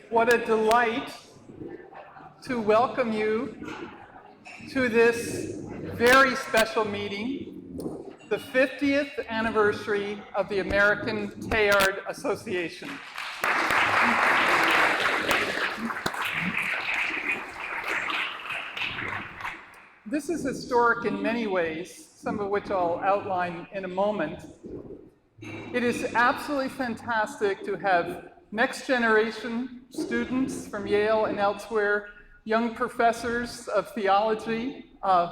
What a delight to welcome you to this very special meeting, the 50th anniversary of the American Teilhard Association. This is historic in many ways, some of which I'll outline in a moment. It is absolutely fantastic to have next generation students from Yale and elsewhere, young professors of theology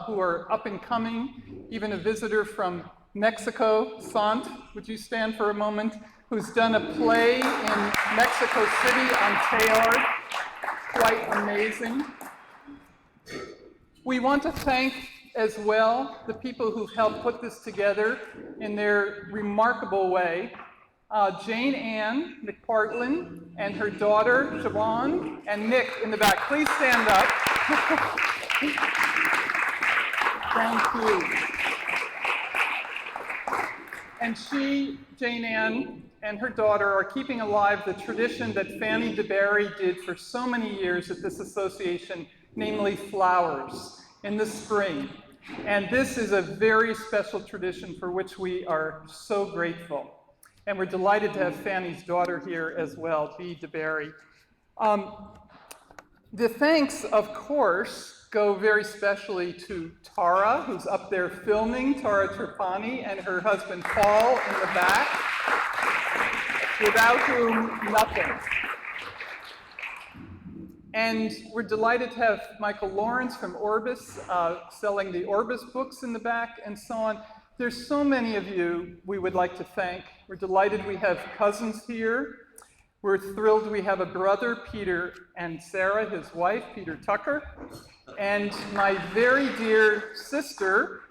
who are up and coming, even a visitor from Mexico, Sant, would you stand for a moment, who's done a play in Mexico City on Teilhard, quite amazing. We want to thank as well the people who've helped put this together in their remarkable way. Jane Ann McPartlin and her daughter, Siobhan, and Nick in the back. Please stand up. Thank you. And she, Jane Ann, and her daughter are keeping alive the tradition that Fanny DeBerry did for so many years at this association, namely flowers in the spring. And this is a very special tradition for which we are so grateful. And we're delighted to have Fanny's daughter here as well, Bea DeBerry. The thanks, of course, go very specially to Tara, who's up there filming, Tara Trapani, and her husband Paul in the back, without whom nothing. And we're delighted to have Michael Lawrence from Orbis selling the Orbis books in the back and so on. There's so many of you we would like to thank. We're delighted we have cousins here. We're thrilled we have a brother, Peter, and Sarah, his wife, Peter Tucker, and my very dear sister,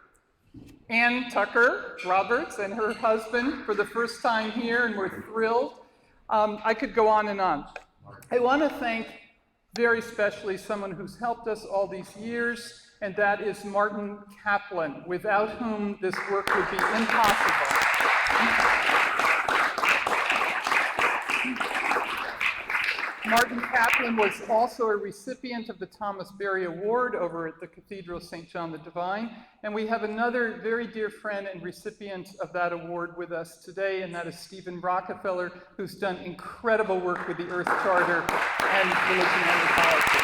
Ann Tucker Roberts, and her husband for the first time here, and we're thrilled. I could go on and on. I want to thank very specially someone who's helped us all these years, and that is Martin Kaplan, without whom this work would be impossible. Martin Kaplan was also a recipient of the Thomas Berry Award over at the Cathedral of St. John the Divine, and we have another very dear friend and recipient of that award with us today, and that is Stephen Rockefeller, who's done incredible work with the Earth Charter and Religion and Ecology.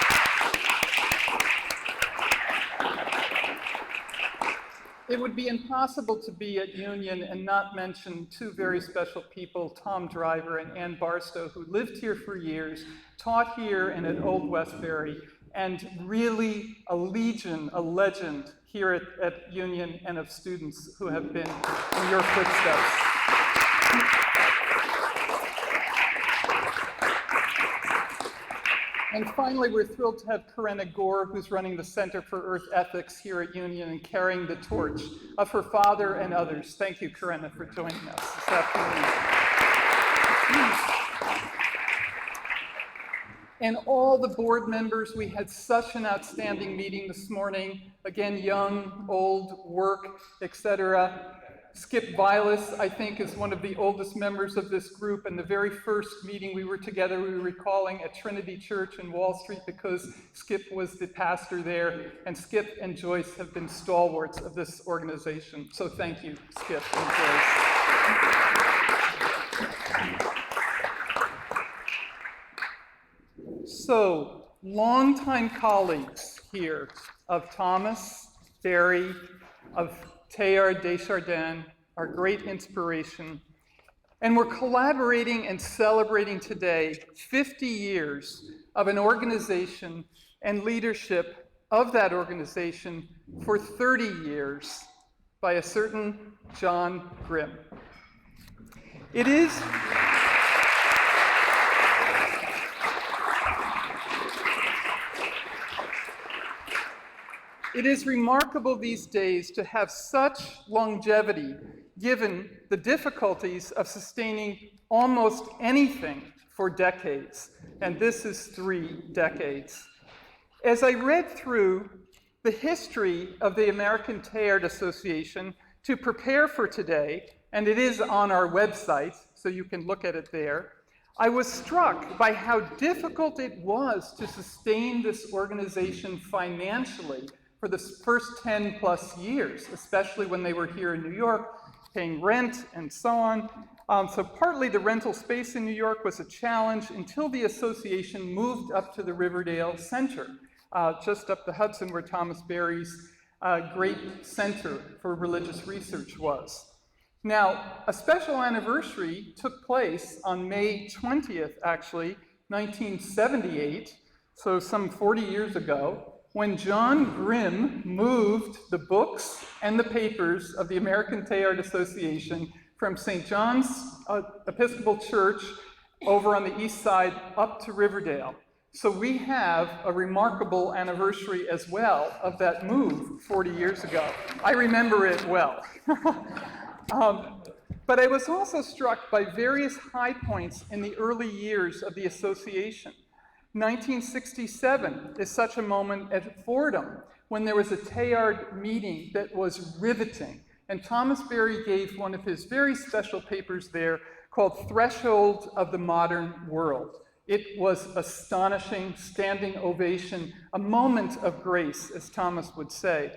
It would be impossible to be at Union and not mention two very special people, Tom Driver and Ann Barstow, who lived here for years, taught here and at Old Westbury, and really a legend here at Union, and of students who have been in your footsteps. And finally, we're thrilled to have Corinna Gore, who's running the Center for Earth Ethics here at Union and carrying the torch of her father and others. Thank you, Corinna, for joining us this afternoon. And all the board members, we had such an outstanding meeting this morning. Again, young, old, work, etc. Skip Vilas, I think, is one of the oldest members of this group, and the very first meeting we were together, we were recalling at Trinity Church in Wall Street because Skip was the pastor there, and Skip and Joyce have been stalwarts of this organization. So thank you, Skip and Joyce. So, longtime colleagues here of Thomas Berry, of Teilhard Deschardins, our great inspiration. And we're collaborating and celebrating today 50 years of an organization and leadership of that organization for 30 years by a certain John Grimm. It is remarkable these days to have such longevity given the difficulties of sustaining almost anything for decades, and this is 3 decades. As I read through the history of the American Teilhard Association to prepare for today, and it is on our website, so you can look at it there, I was struck by how difficult it was to sustain this organization financially for the first 10 plus years, especially when they were here in New York, paying rent and so on. So partly the rental space in New York was a challenge until the association moved up to the Riverdale Center, just up the Hudson where Thomas Berry's great center for religious research was. Now, a special anniversary took place on May 20th, actually, 1978, so some 40 years ago, when John Grimm moved the books and the papers of the American Teilhard Association from St. John's Episcopal Church over on the east side up to Riverdale. So we have a remarkable anniversary as well of that move 40 years ago. I remember it well. But I was also struck by various high points in the early years of the association. 1967 is such a moment at Fordham when there was a Teilhard meeting that was riveting. And Thomas Berry gave one of his very special papers there called Threshold of the Modern World. It was astonishing, standing ovation, a moment of grace, as Thomas would say.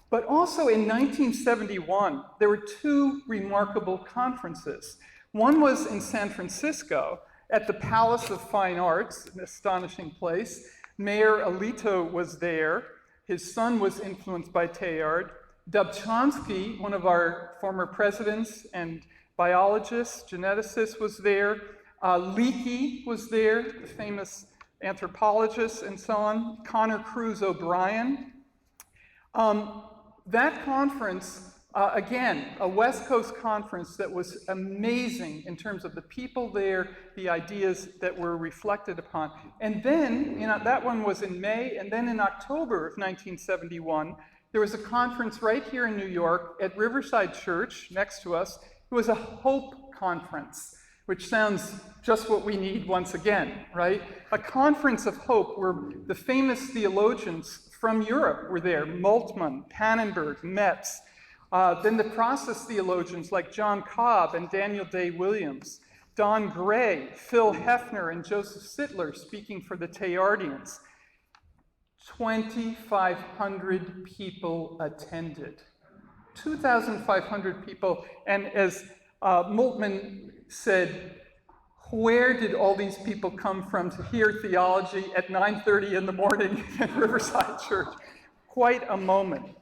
But also in 1971, there were two remarkable conferences. One was in San Francisco at the Palace of Fine Arts, an astonishing place. Mayor Alito was there. His son was influenced by Teilhard. Dobzhansky, one of our former presidents and biologists, geneticist, was there. Leakey was there, the famous anthropologist, and so on. Connor Cruz O'Brien. That conference, again, a West Coast conference that was amazing in terms of the people there, the ideas that were reflected upon. And then, that one was in May, and then in October of 1971, there was a conference right here in New York at Riverside Church, next to us. It was a Hope Conference, which sounds just what we need once again, right? A conference of hope where the famous theologians from Europe were there, Moltmann, Pannenberg, Metz. Then the process theologians like John Cobb and Daniel Day Williams, Don Gray, Phil Hefner, and Joseph Sittler speaking for the Teilhardians. 2,500 people attended. 2,500 people, and as Moltmann said, where did all these people come from to hear theology at 9:30 in the morning at Riverside Church? Quite a moment.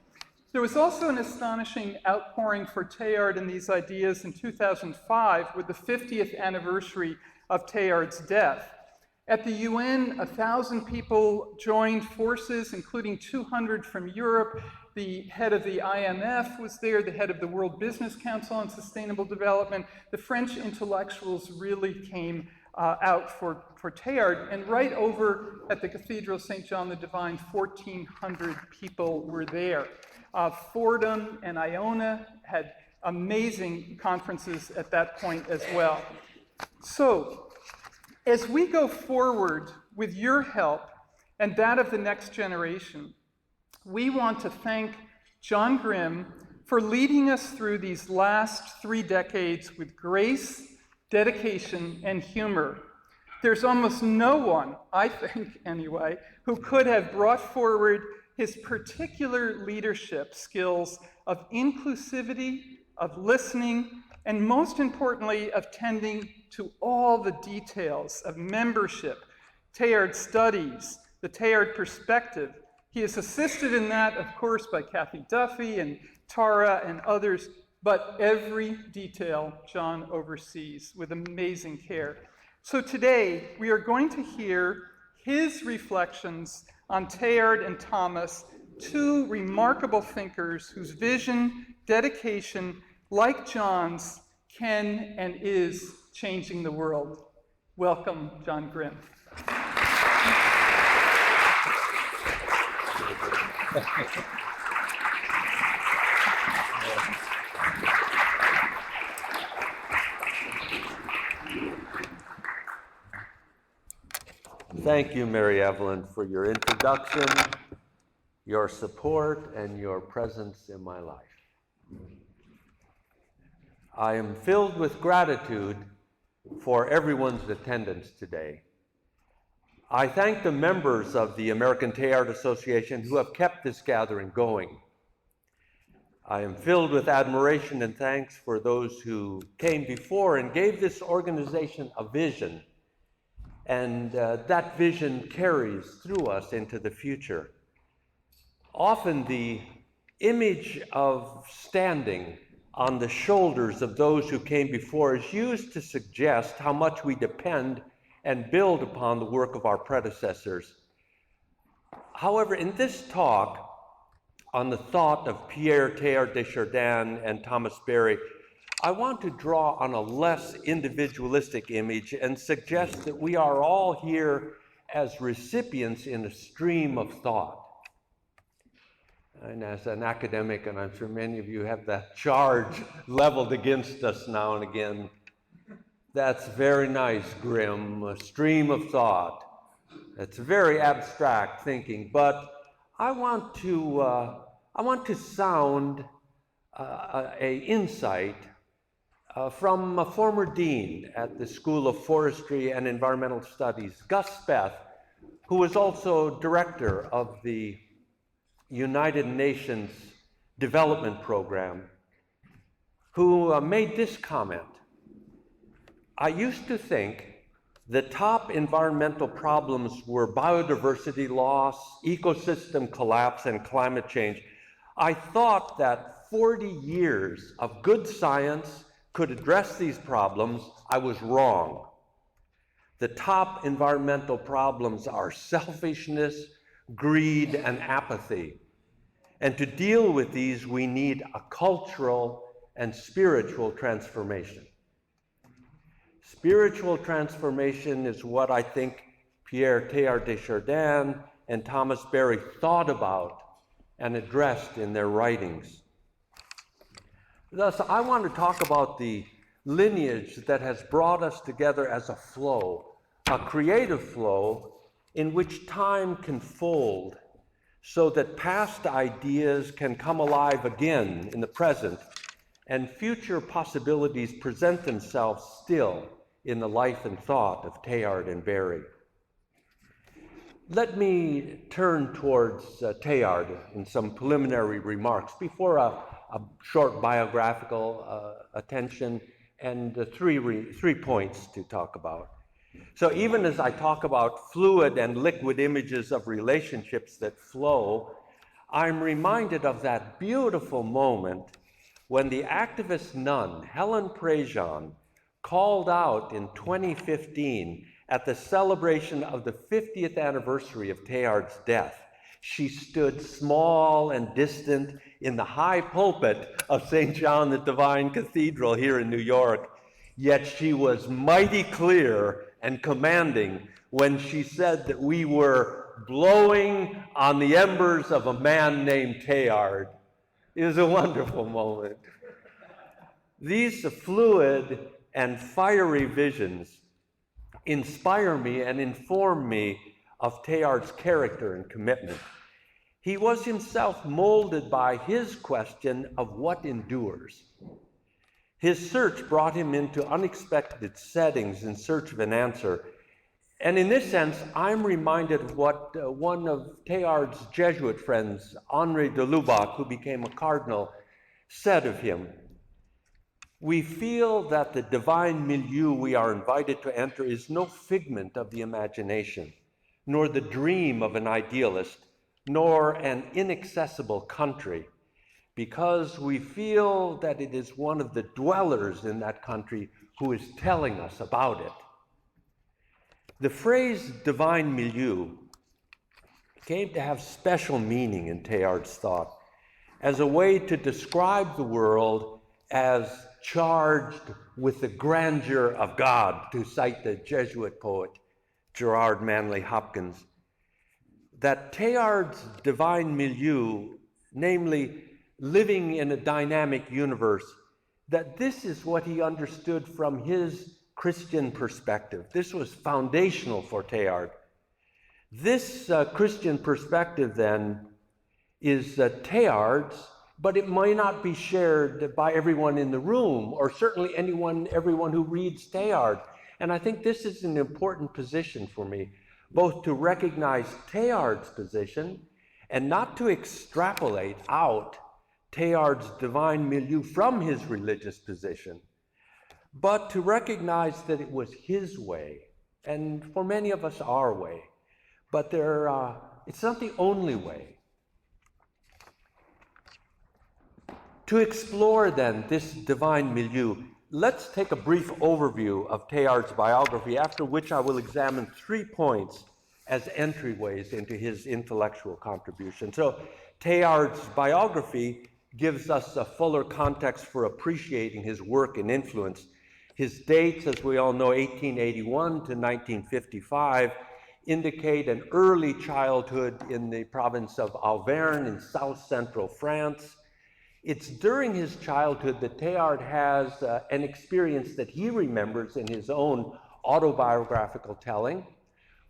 There was also an astonishing outpouring for Teilhard and these ideas in 2005 with the 50th anniversary of Teilhard's death. At the UN, 1,000 people joined forces, including 200 from Europe. The head of the IMF was there, the head of the World Business Council on Sustainable Development. The French intellectuals really came out for Teilhard. And right over at the Cathedral St. John the Divine, 1,400 people were there. Fordham and Iona had amazing conferences at that point as well. So, as we go forward with your help and that of the next generation, we want to thank John Grimm for leading us through these last 3 decades with grace, dedication, and humor. There's almost no one, I think anyway, who could have brought forward his particular leadership skills of inclusivity, of listening, and most importantly, of tending to all the details of membership, Teilhard studies, the Teilhard perspective. He is assisted in that, of course, by Kathy Duffy and Tara and others, but every detail John oversees with amazing care. So today, we are going to hear his reflections on Teilhard and Thomas, 2 remarkable thinkers whose vision, dedication, like John's, can and is changing the world. Welcome, John Grimm. Thank you, Mary Evelyn, for your introduction, your support, and your presence in my life. I am filled with gratitude for everyone's attendance today. I thank the members of the American Teilhard Association who have kept this gathering going. I am filled with admiration and thanks for those who came before and gave this organization a vision, and that vision carries through us into the future. Often the image of standing on the shoulders of those who came before is used to suggest how much we depend and build upon the work of our predecessors. However, in this talk on the thought of Pierre Teilhard de Chardin and Thomas Berry, I want to draw on a less individualistic image and suggest that we are all here as recipients in a stream of thought. And as an academic, and I'm sure many of you have that charge leveled against us now and again, that's very nice, Grimm, a stream of thought. It's very abstract thinking, but I want to sound an insight from a former dean at the School of Forestry and Environmental Studies, Gus Speth, who was also director of the United Nations Development Program, who made this comment. I used to think the top environmental problems were biodiversity loss, ecosystem collapse, and climate change. I thought that 40 years of good science could address these problems. I was wrong. The top environmental problems are selfishness, greed, and apathy. And to deal with these, we need a cultural and spiritual transformation. Spiritual transformation is what I think Pierre Teilhard de Chardin and Thomas Berry thought about and addressed in their writings. Thus, I want to talk about the lineage that has brought us together as a flow, a creative flow in which time can fold so that past ideas can come alive again in the present and future possibilities present themselves still in the life and thought of Teilhard and Berry. Let me turn towards Teilhard in some preliminary remarks before a short biographical attention and three points to talk about. So even as I talk about fluid and liquid images of relationships that flow, I'm reminded of that beautiful moment when the activist nun, Helen Prejean, called out in 2015 at the celebration of the 50th anniversary of Teilhard's death. She stood small and distant in the high pulpit of St. John the Divine Cathedral here in New York, yet she was mighty clear and commanding when she said that we were blowing on the embers of a man named Teilhard. It was a wonderful moment. These fluid and fiery visions inspire me and inform me of Teilhard's character and commitment. He was himself molded by his question of what endures. His search brought him into unexpected settings in search of an answer. And in this sense, I'm reminded of what one of Teilhard's Jesuit friends, Henri de Lubac, who became a cardinal, said of him. We feel that the divine milieu we are invited to enter is no figment of the imagination, nor the dream of an idealist, nor an inaccessible country, because we feel that it is one of the dwellers in that country who is telling us about it. The phrase divine milieu came to have special meaning in Teilhard's thought as a way to describe the world as charged with the grandeur of God, to cite the Jesuit poet Gerard Manley Hopkins. That Teilhard's divine milieu, namely living in a dynamic universe, that this is what he understood from his Christian perspective. This was foundational for Teilhard. This Christian perspective then is Teilhard's, but it might not be shared by everyone in the room, or certainly everyone who reads Teilhard. And I think this is an important position for me, both to recognize Teilhard's position and not to extrapolate out Teilhard's divine milieu from his religious position, but to recognize that it was his way, and for many of us, our way. But it's not the only way. To explore then this divine milieu, let's take a brief overview of Teilhard's biography, after which I will examine 3 points as entryways into his intellectual contribution. So Teilhard's biography gives us a fuller context for appreciating his work and influence. His dates, as we all know, 1881 to 1955, indicate an early childhood in the province of Auvergne in south-central France. It's during his childhood that Teilhard has an experience that he remembers in his own autobiographical telling,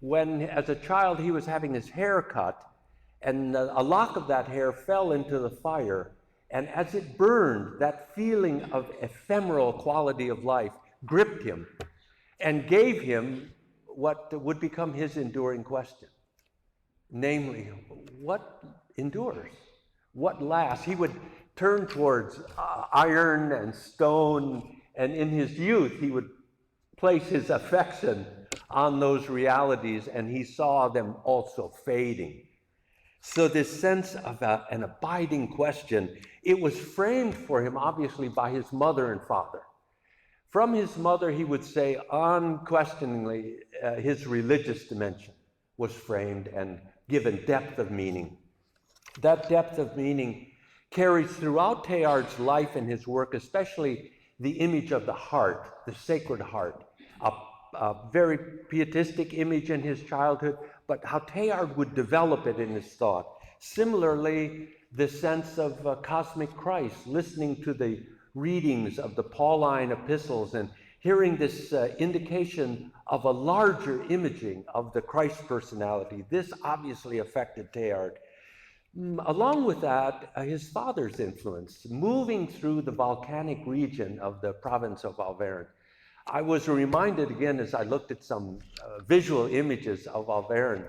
when as a child he was having his hair cut, and a lock of that hair fell into the fire, and as it burned, that feeling of ephemeral quality of life gripped him and gave him what would become his enduring question. Namely, what endures? What lasts? He would turn towards iron and stone, and in his youth he would place his affection on those realities, and he saw them also fading. So this sense of an abiding question, it was framed for him obviously by his mother and father. From his mother, he would say unquestioningly, his religious dimension was framed and given depth of meaning. That depth of meaning carries throughout Teilhard's life and his work, especially the image of the heart, the Sacred Heart, a very pietistic image in his childhood, but how Teilhard would develop it in his thought. Similarly, the sense of cosmic Christ, listening to the readings of the Pauline epistles and hearing this indication of a larger imaging of the Christ personality. This obviously affected Teilhard. Along with that, his father's influence, moving through the volcanic region of the province of Auvergne. I was reminded again as I looked at some visual images of Auvergne.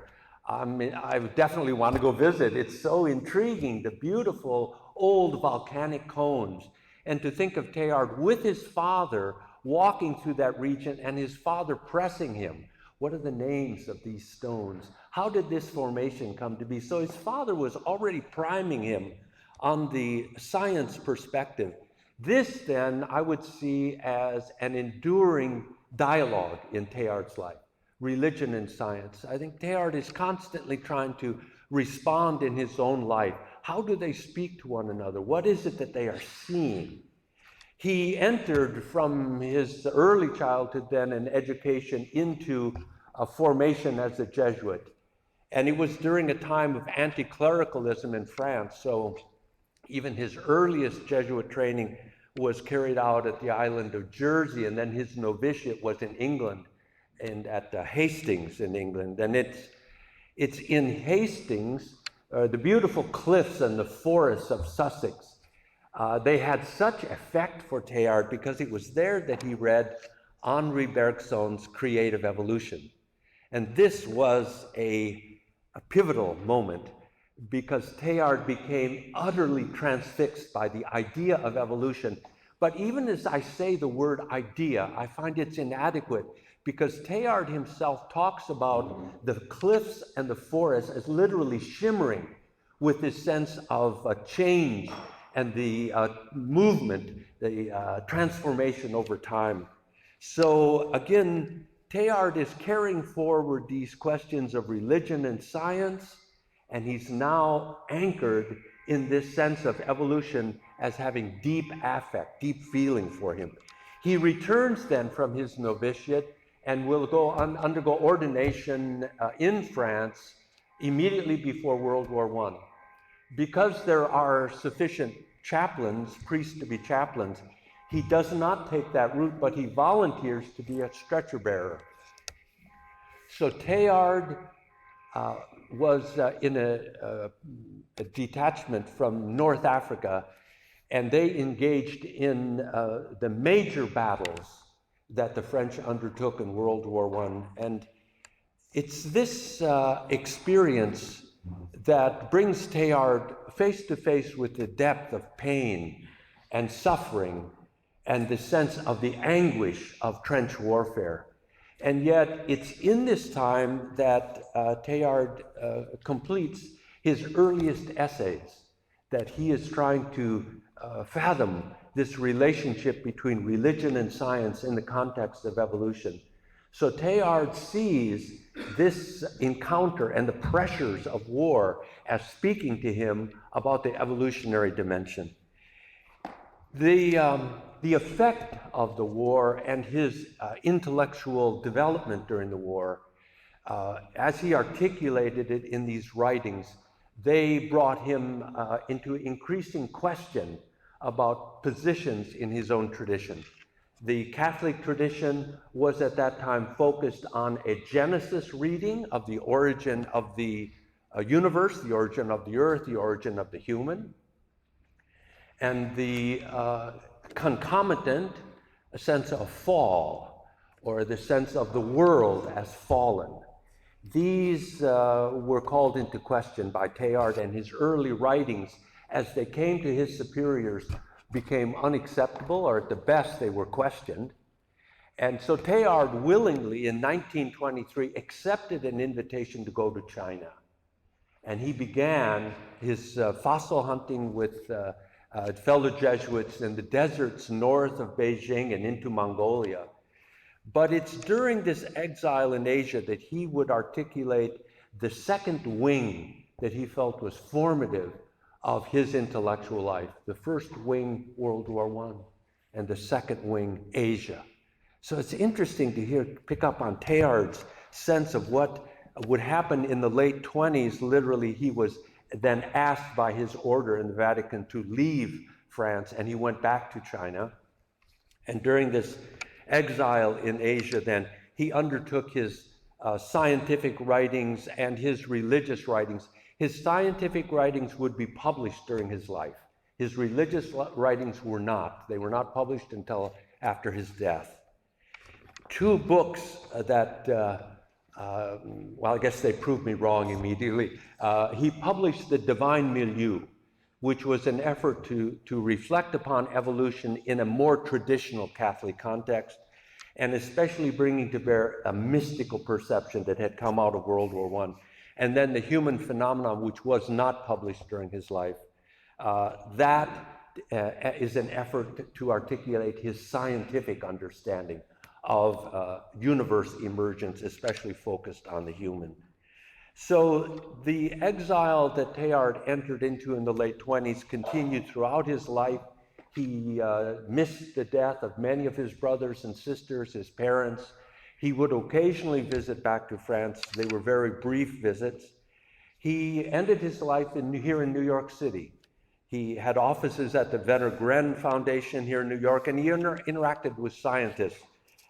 I definitely want to go visit. It's so intriguing, the beautiful old volcanic cones. And to think of Teilhard with his father walking through that region and his father pressing him. What are the names of these stones? How did this formation come to be? So his father was already priming him on the science perspective. This then I would see as an enduring dialogue in Teilhard's life, religion and science. I think Teilhard is constantly trying to respond in his own life. How do they speak to one another? What is it that they are seeing? He entered from his early childhood then an education into a formation as a Jesuit. And it was during a time of anti-clericalism in France. So even his earliest Jesuit training was carried out at the island of Jersey, and then his novitiate was in England and at Hastings in England. And it's in Hastings, the beautiful cliffs and the forests of Sussex. They had such effect for Teilhard because it was there that he read Henri Bergson's Creative Evolution. And this was a pivotal moment because Teilhard became utterly transfixed by the idea of evolution. But even as I say the word idea, I find it's inadequate because Teilhard himself talks about the cliffs and the forests as literally shimmering with this sense of change and the movement, the transformation over time. So again, Teilhard is carrying forward these questions of religion and science, and he's now anchored in this sense of evolution as having deep affect, deep feeling for him. He returns then from his novitiate and will undergo ordination in France immediately before World War I. Because there are sufficient chaplains, priests to be chaplains, he does not take that route, but he volunteers to be a stretcher bearer. So Teilhard was in a detachment from North Africa, and they engaged in the major battles that the French undertook in World War I. And it's this experience that brings Teilhard face to face with the depth of pain and suffering and the sense of the anguish of trench warfare. And yet it's in this time that Teilhard completes his earliest essays, that he is trying to fathom this relationship between religion and science in the context of evolution. So Teilhard sees this encounter and the pressures of war as speaking to him about the evolutionary dimension. The effect of the war and his intellectual development during the war, as he articulated it in these writings, they brought him into increasing question about positions in his own tradition. The Catholic tradition was at that time focused on a Genesis reading of the origin of the universe, the origin of the earth, the origin of the human, and the concomitant sense of fall, or the sense of the world as fallen. These were called into question by Teilhard, and his early writings, as they came to his superiors, became unacceptable, or at the best they were questioned. And so Teilhard willingly in 1923 accepted an invitation to go to China. And he began his fossil hunting with fellow Jesuits in the deserts north of Beijing and into Mongolia. But it's during this exile in Asia that he would articulate the second wing that he felt was formative of his intellectual life. The first wing, World War I, and the second wing, Asia. So it's interesting to pick up on Teilhard's sense of what would happen in the late 20s. Literally, he was then asked by his order in the Vatican to leave France, and he went back to China. And during this exile in Asia, then, he undertook his scientific writings and his religious writings. His scientific writings would be published during his life. His religious writings were not. They were not published until after his death. Two books that, well, I guess they proved me wrong immediately. He published The Divine Milieu, which was an effort to reflect upon evolution in a more traditional Catholic context, and especially bringing to bear a mystical perception that had come out of World War I. And then The Human Phenomenon, which was not published during his life. That is an effort to articulate his scientific understanding of universe emergence, especially focused on the human. So the exile that Teilhard entered into in the late 20s continued throughout his life. He missed the death of many of his brothers and sisters, his parents. He would occasionally visit back to France. They were very brief visits. He ended his life here in New York City. He had offices at the Werner Gren Foundation here in New York, and he interacted with scientists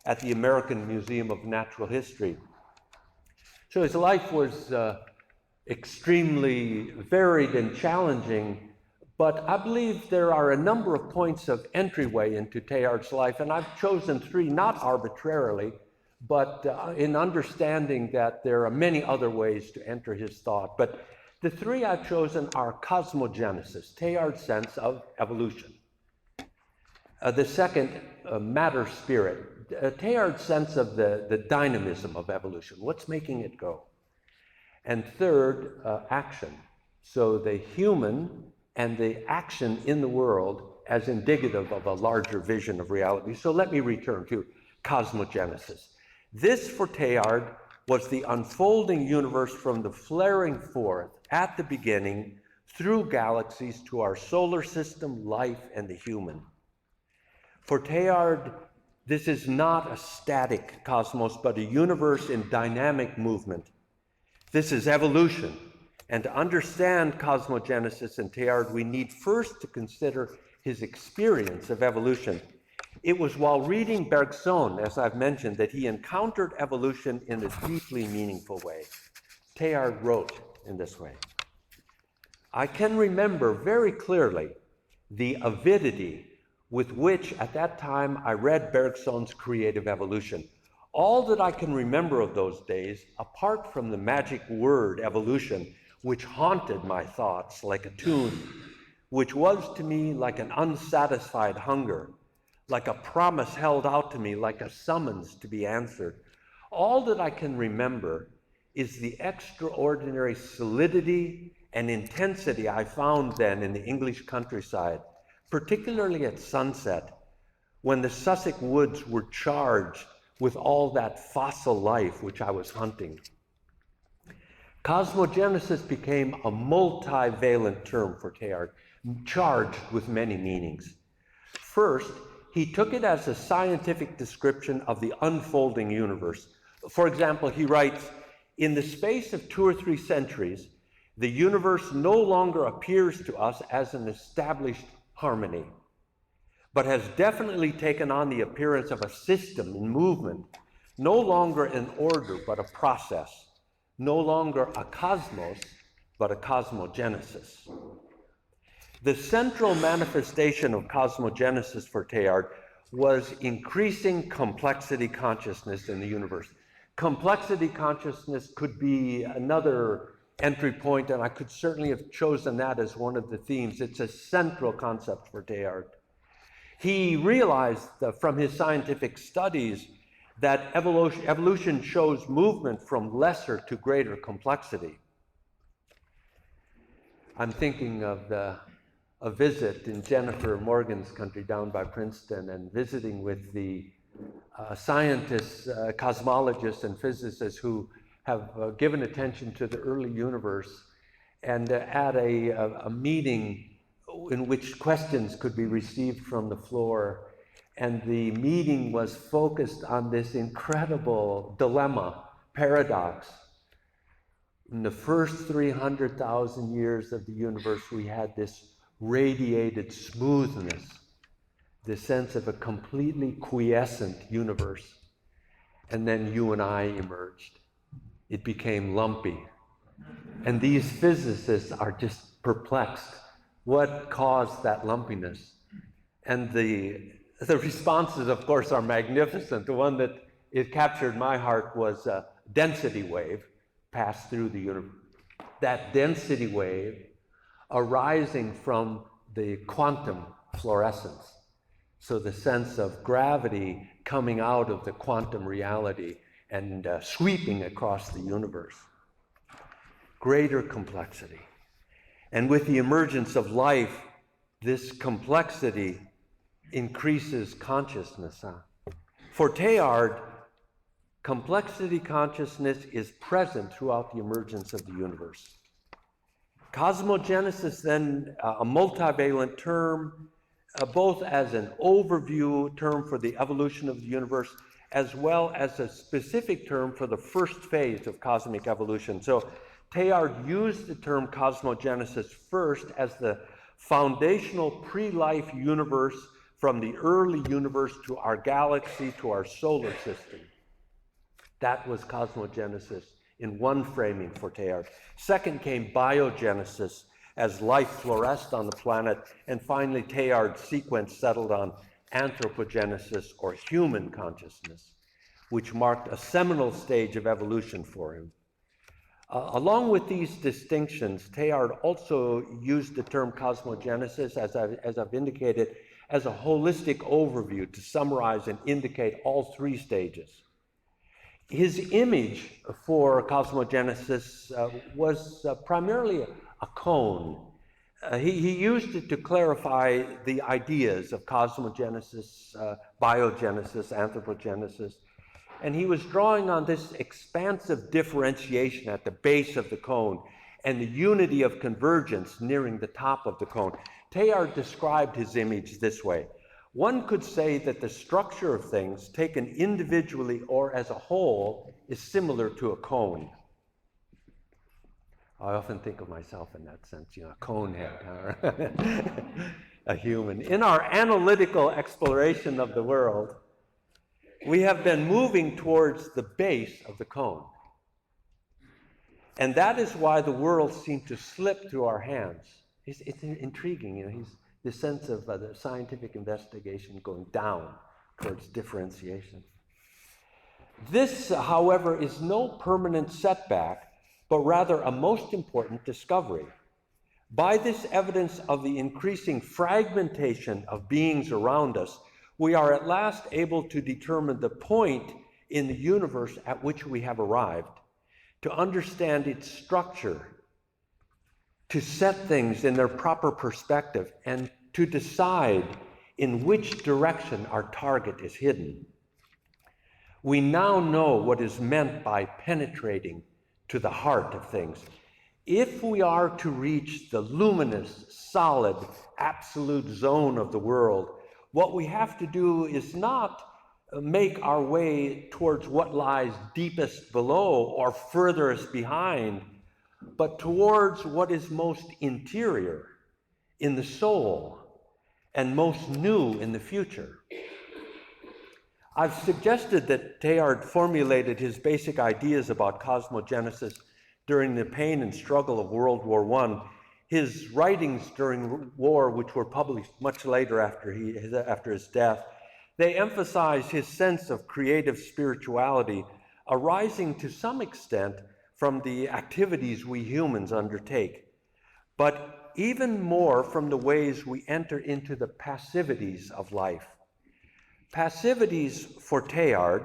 at the American Museum of Natural History. So his life was extremely varied and challenging, but I believe there are a number of points of entryway into Teilhard's life, and I've chosen three, not arbitrarily, but in understanding that there are many other ways to enter his thought. But the three I've chosen are Cosmo Genesis, Teilhard's sense of evolution. The second, matter spirit, Teilhard's sense of the dynamism of evolution, what's making it go. And third, action, so the human and the action in the world as indicative of a larger vision of reality. So let me return to Cosmo Genesis. This, for Teilhard, was the unfolding universe from the flaring forth at the beginning through galaxies to our solar system, life, and the human. For Teilhard, this is not a static cosmos, but a universe in dynamic movement. This is evolution. And to understand cosmogenesis and Teilhard, we need first to consider his experience of evolution. It was while reading Bergson, as I've mentioned, that he encountered evolution in a deeply meaningful way. Teilhard wrote in this way: I can remember very clearly the avidity with which at that time I read Bergson's Creative Evolution. All that I can remember of those days, apart from the magic word evolution, which haunted my thoughts like a tune, which was to me like an unsatisfied hunger, like a promise held out to me, like a summons to be answered. All that I can remember is the extraordinary solidity and intensity I found then in the English countryside, particularly at sunset, when the Sussex woods were charged with all that fossil life which I was hunting. Cosmo Genesis became a multivalent term for Teilhard, charged with many meanings. First, he took it as a scientific description of the unfolding universe. For example, he writes, in the space of 2 or 3 centuries, the universe no longer appears to us as an established harmony, but has definitely taken on the appearance of a system in movement, no longer an order, but a process, no longer a cosmos, but a cosmogenesis. The central manifestation of cosmogenesis for Teilhard was increasing complexity consciousness in the universe. Complexity consciousness could be another entry point, and I could certainly have chosen that as one of the themes. It's a central concept for Teilhard. He realized from his scientific studies that evolution shows movement from lesser to greater complexity. I'm thinking of a visit in Jennifer Morgan's country down by Princeton and visiting with the scientists, cosmologists, and physicists who have given attention to the early universe, and at a meeting in which questions could be received from the floor. And the meeting was focused on this incredible dilemma, paradox. In the first 300,000 years of the universe, we had this radiated smoothness, the sense of a completely quiescent universe. And then you and I emerged. It became lumpy. And these physicists are just perplexed. What caused that lumpiness? And the responses, of course, are magnificent. The one that it captured my heart was a density wave passed through the universe. That density wave arising from the quantum fluorescence. So the sense of gravity coming out of the quantum reality and sweeping across the universe. Greater complexity. And with the emergence of life, this complexity increases consciousness. For Teilhard, complexity consciousness is present throughout the emergence of the universe. Cosmogenesis, then, a multivalent term, both as an overview term for the evolution of the universe, as well as a specific term for the first phase of cosmic evolution. So Teilhard used the term cosmogenesis first as the foundational pre-life universe from the early universe to our galaxy, to our solar system. That was cosmogenesis in one framing for Teilhard. Second came biogenesis, as life flourished on the planet, and finally Teilhard's sequence settled on anthropogenesis, or human consciousness, which marked a seminal stage of evolution for him. Along with these distinctions, Teilhard also used the term cosmogenesis, as I've indicated, as a holistic overview to summarize and indicate all 3 stages. His image for cosmogenesis was primarily a cone. He used it to clarify the ideas of cosmogenesis, biogenesis, anthropogenesis, and he was drawing on this expansive differentiation at the base of the cone and the unity of convergence nearing the top of the cone. Teilhard described his image this way. One could say that the structure of things, taken individually or as a whole, is similar to a cone. I often think of myself in that sense, a cone head, a human. In our analytical exploration of the world, we have been moving towards the base of the cone. And that is why the world seemed to slip through our hands. It's intriguing, this sense of the scientific investigation going down towards differentiation. This, however, is no permanent setback, but rather a most important discovery. By this evidence of the increasing fragmentation of beings around us, we are at last able to determine the point in the universe at which we have arrived, to understand its structure, to set things in their proper perspective, and to decide in which direction our target is hidden. We now know what is meant by penetrating to the heart of things. If we are to reach the luminous, solid, absolute zone of the world, what we have to do is not make our way towards what lies deepest below or furthest behind, but towards what is most interior in the soul and most new in the future. I've suggested that Teilhard formulated his basic ideas about Cosmo Genesis during the pain and struggle of World War I. His writings during war, which were published much later after his death, they emphasize his sense of creative spirituality arising to some extent from the activities we humans undertake, but even more from the ways we enter into the passivities of life. Passivities for Teilhard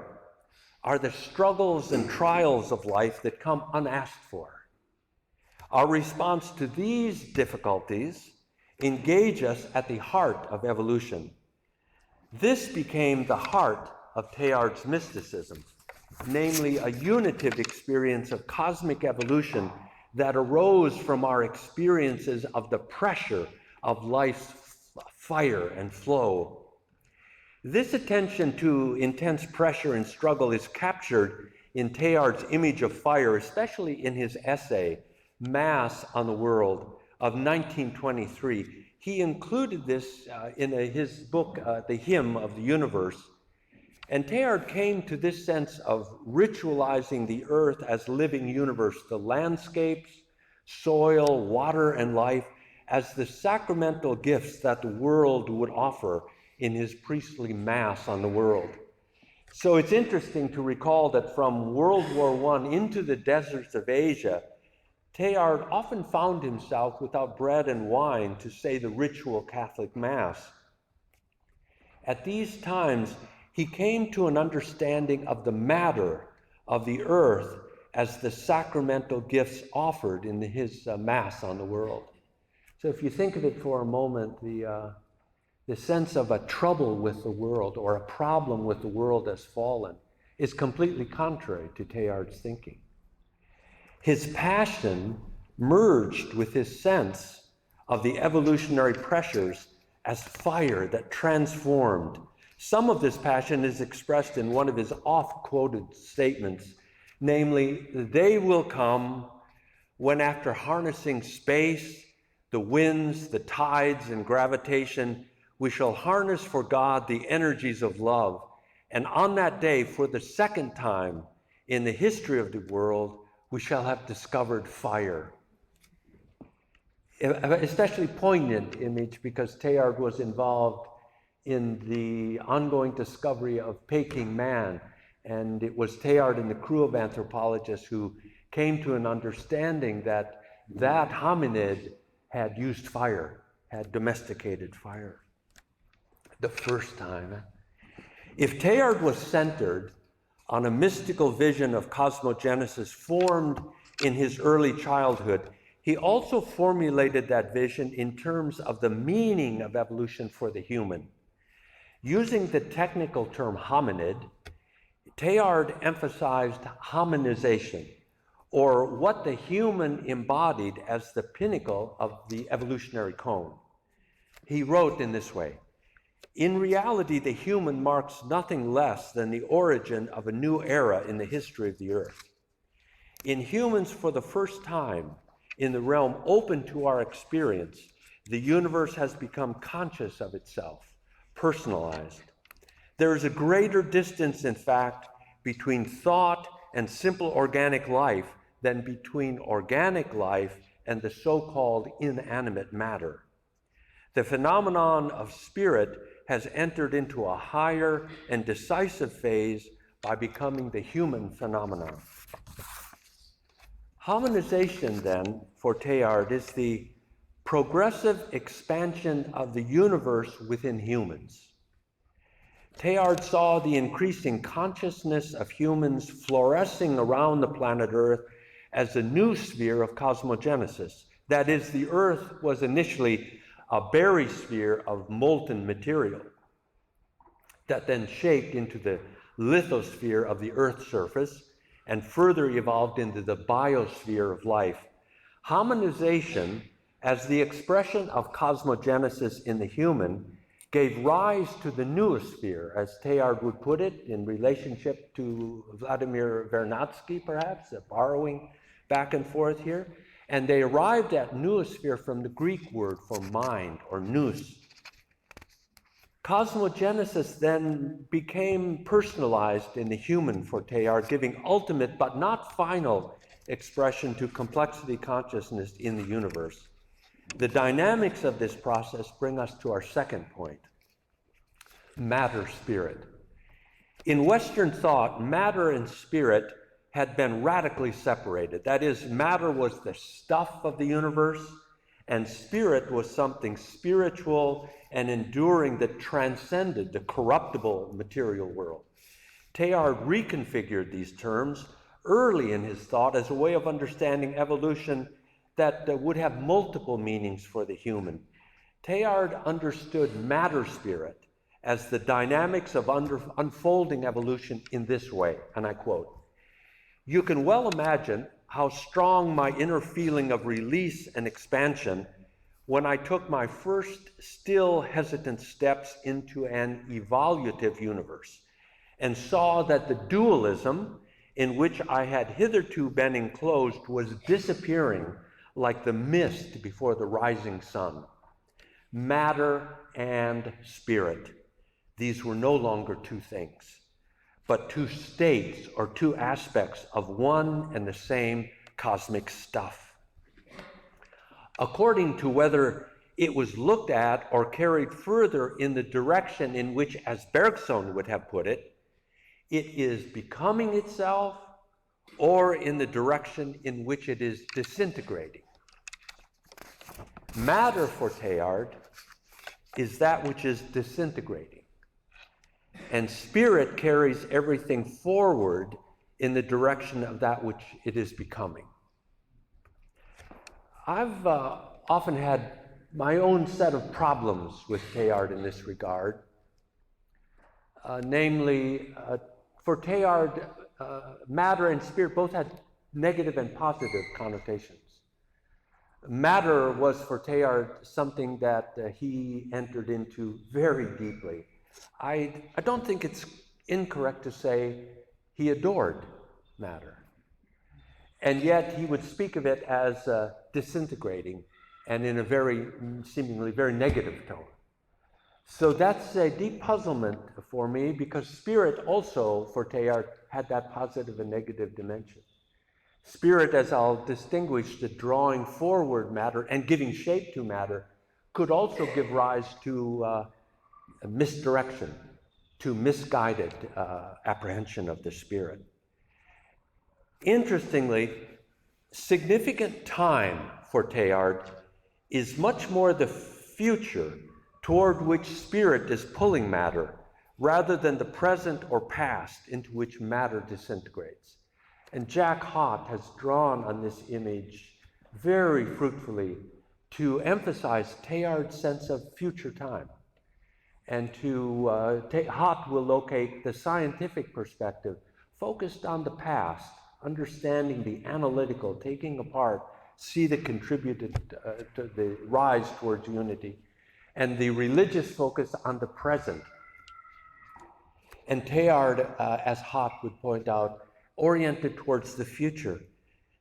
are the struggles and trials of life that come unasked for. Our response to these difficulties engage us at the heart of evolution. This became the heart of Teilhard's mysticism, namely a unitive experience of cosmic evolution that arose from our experiences of the pressure of life's fire and flow. This attention to intense pressure and struggle is captured in Teilhard's image of fire, especially in his essay, Mass on the World, of 1923. He included this in his book, The Hymn of the Universe. And Teilhard came to this sense of ritualizing the earth as living universe, the landscapes, soil, water, and life, as the sacramental gifts that the world would offer in his priestly Mass on the World. So it's interesting to recall that from World War I into the deserts of Asia, Teilhard often found himself without bread and wine to say the ritual Catholic Mass. At these times, he came to an understanding of the matter of the earth as the sacramental gifts offered in his Mass on the World. So if you think of it for a moment, the sense of a trouble with the world or a problem with the world as fallen is completely contrary to Teilhard's thinking. His passion merged with his sense of the evolutionary pressures as fire that transformed. Some of this passion is expressed in one of his oft-quoted statements, namely, "The day will come when after harnessing space, the winds, the tides, and gravitation, we shall harness for God the energies of love. And on that day, for the second time in the history of the world, we shall have discovered fire." Especially poignant image because Teilhard was involved in the ongoing discovery of Peking man. And it was Teilhard and the crew of anthropologists who came to an understanding that that hominid had used fire, had domesticated fire. The first time. If Teilhard was centered on a mystical vision of cosmogenesis formed in his early childhood, he also formulated that vision in terms of the meaning of evolution for the human. Using the technical term hominid, Teilhard emphasized hominization, or what the human embodied as the pinnacle of the evolutionary cone. He wrote in this way, "In reality, the human marks nothing less than the origin of a new era in the history of the earth. In humans, for the first time, in the realm open to our experience, the universe has become conscious of itself, personalized. There is a greater distance, in fact, between thought and simple organic life than between organic life and the so-called inanimate matter. The phenomenon of spirit has entered into a higher and decisive phase by becoming the human phenomenon. Harmonization, then, for Teilhard is the progressive expansion of the universe within humans. Teilhard saw the increasing consciousness of humans fluorescing around the planet Earth as a new sphere of Cosmo Genesis. That is, the Earth was initially a barysphere of molten material that then shaped into the lithosphere of the Earth's surface and further evolved into the biosphere of life. Harmonization, as the expression of cosmogenesis in the human, gave rise to the noosphere, as Teilhard would put it, in relationship to Vladimir Vernadsky, perhaps, borrowing back and forth here. And they arrived at noosphere from the Greek word for mind, or nous. Cosmogenesis then became personalized in the human for Teilhard, giving ultimate but not final expression to complexity consciousness in the universe. The dynamics of this process bring us to our second point, matter-spirit. In Western thought, matter and spirit had been radically separated. That is, matter was the stuff of the universe, and spirit was something spiritual and enduring that transcended the corruptible material world. Teilhard reconfigured these terms early in his thought as a way of understanding evolution that would have multiple meanings for the human. Teilhard understood matter-spirit as the dynamics of unfolding evolution in this way, and I quote, "You can well imagine how strong my inner feeling of release and expansion when I took my first still hesitant steps into an evolutive universe and saw that the dualism in which I had hitherto been enclosed was disappearing like the mist before the rising sun. Matter and spirit, these were no longer two things, but two states or two aspects of one and the same cosmic stuff. According to whether it was looked at or carried further in the direction in which, as Bergson would have put it, it is becoming itself, or in the direction in which it is disintegrating. Matter for Teilhard is that which is disintegrating, and spirit carries everything forward in the direction of that which it is becoming. I've often had my own set of problems with Teilhard in this regard. Namely, for Teilhard, matter and spirit both had negative and positive connotations. Matter was for Teilhard something that he entered into very deeply. I don't think it's incorrect to say he adored matter. And yet he would speak of it as disintegrating and in a very, seemingly very negative tone. So that's a deep puzzlement for me, because spirit also for Teilhard had that positive and negative dimension. Spirit, as I'll distinguish, the drawing forward matter and giving shape to matter, could also give rise to a misdirection, to misguided apprehension of the spirit. Interestingly, significant time for Teilhard is much more the future toward which spirit is pulling matter, rather than the present or past into which matter disintegrates. And Jack Hott has drawn on this image very fruitfully to emphasize Teilhard's sense of future time. And Hott will locate the scientific perspective focused on the past, understanding the analytical, taking apart, see that contributed to the rise towards unity, and the religious focus on the present. And Teilhard, as Hott would point out, oriented towards the future.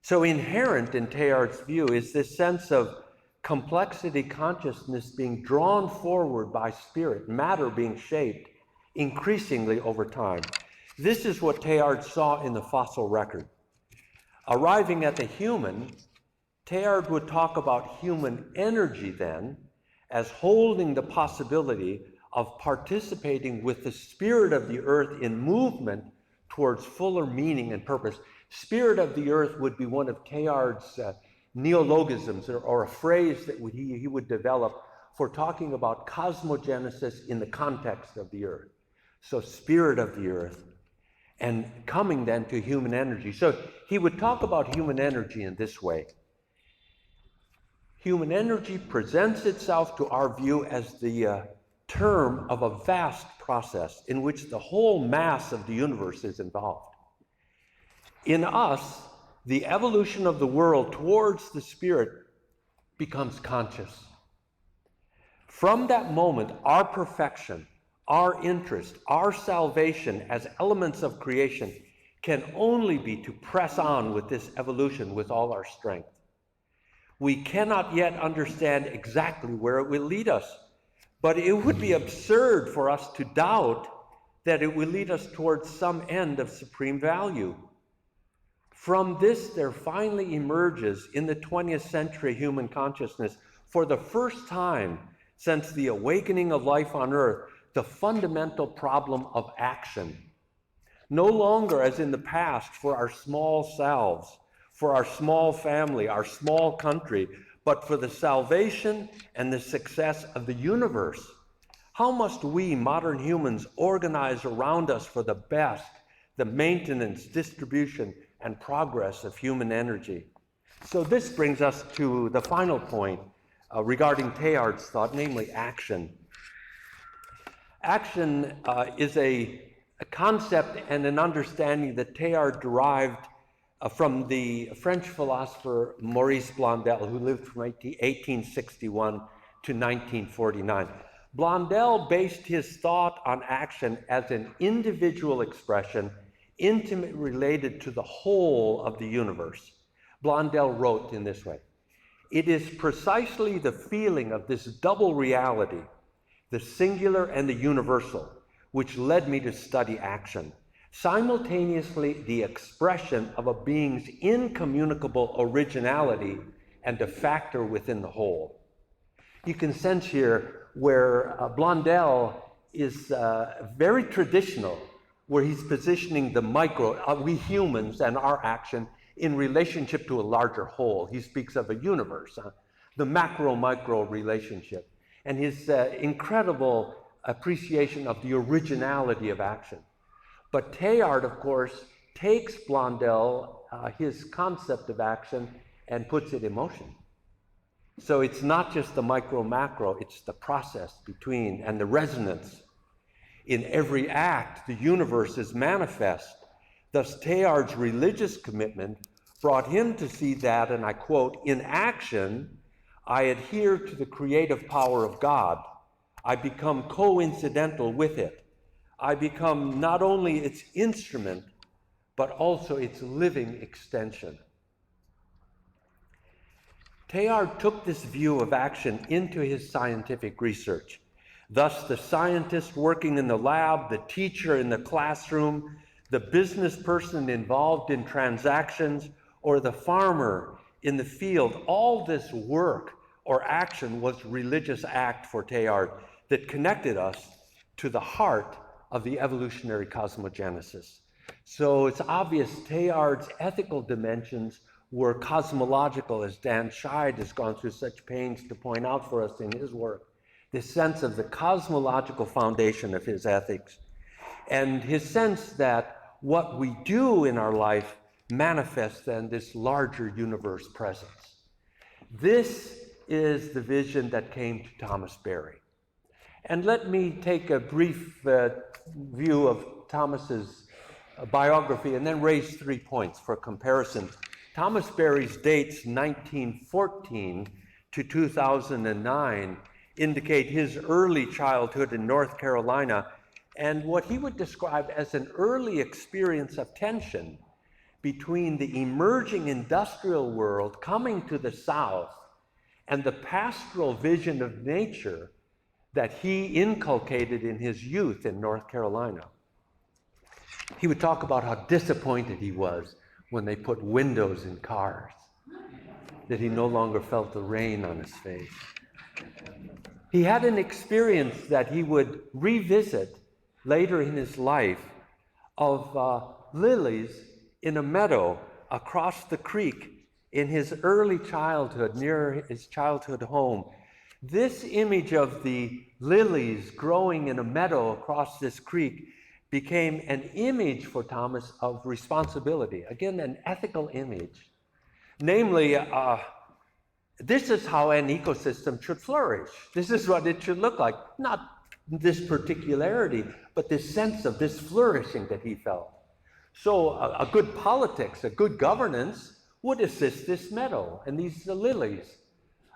So inherent in Teilhard's view is this sense of complexity consciousness being drawn forward by spirit, matter being shaped increasingly over time. This is what Teilhard saw in the fossil record. Arriving at the human, Teilhard would talk about human energy then as holding the possibility of participating with the spirit of the earth in movement towards fuller meaning and purpose. Spirit of the earth would be one of Teilhard's neologisms, or a phrase that he would develop for talking about Cosmo Genesis in the context of the earth. So spirit of the earth, and coming then to human energy. So he would talk about human energy in this way. Human energy presents itself to our view as the term of a vast process in which the whole mass of the universe is involved. In us, the evolution of the world towards the spirit becomes conscious. From that moment, our perfection, our interest, our salvation as elements of creation can only be to press on with this evolution with all our strength. We cannot yet understand exactly where it will lead us, but it would be absurd for us to doubt that it will lead us towards some end of supreme value. From this, there finally emerges in the 20th century human consciousness, for the first time since the awakening of life on earth, the fundamental problem of action. No longer as in the past for our small selves, for our small family, our small country, but for the salvation and the success of the universe. How must we modern humans organize around us for the best, the maintenance, distribution, and progress of human energy? So this brings us to the final point regarding Teilhard's thought, namely action. Action is a concept and an understanding that Teilhard derived from the French philosopher Maurice Blondel, who lived from 1861 to 1949. Blondel based his thought on action as an individual expression intimately related to the whole of the universe. Blondel wrote in this way: "It is precisely the feeling of this double reality, the singular and the universal, which led me to study action, simultaneously the expression of a being's incommunicable originality and a factor within the whole." You can sense here where Blondel is very traditional, where he's positioning the micro, we humans and our action, in relationship to a larger whole. He speaks of a universe, the macro-micro relationship, and his incredible appreciation of the originality of action. But Teilhard, of course, takes Blondel, his concept of action, and puts it in motion. So it's not just the micro-macro, it's the process between and the resonance. In every act, the universe is manifest. Thus, Teilhard's religious commitment brought him to see that, and I quote, "In action, I adhere to the creative power of God. I become coincidental with it. I become not only its instrument, but also its living extension." Teilhard took this view of action into his scientific research. Thus, the scientist working in the lab, the teacher in the classroom, the business person involved in transactions, or the farmer in the field, all this work or action was religious act for Teilhard that connected us to the heart of the evolutionary cosmogenesis. So it's obvious Teilhard's ethical dimensions were cosmological, as Dan Scheid has gone through such pains to point out for us in his work, this sense of the cosmological foundation of his ethics, and his sense that what we do in our life manifests then this larger universe presence. This is the vision that came to Thomas Berry. And let me take a brief view of Thomas's biography and then raise 3 points for comparison. Thomas Berry's dates 1914 to 2009 indicate his early childhood in North Carolina and what he would describe as an early experience of tension between the emerging industrial world coming to the South and the pastoral vision of nature that he inculcated in his youth in North Carolina. He would talk about how disappointed he was when they put windows in cars, that he no longer felt the rain on his face. He had an experience that he would revisit later in his life of lilies in a meadow across the creek in his early childhood, near his childhood home. This image of the lilies growing in a meadow across this creek became an image for Thomas of responsibility, again, an ethical image. Namely, this is how an ecosystem should flourish. This is what it should look like. Not this particularity, but this sense of this flourishing that he felt. So a good politics, a good governance would assist this meadow and these lilies.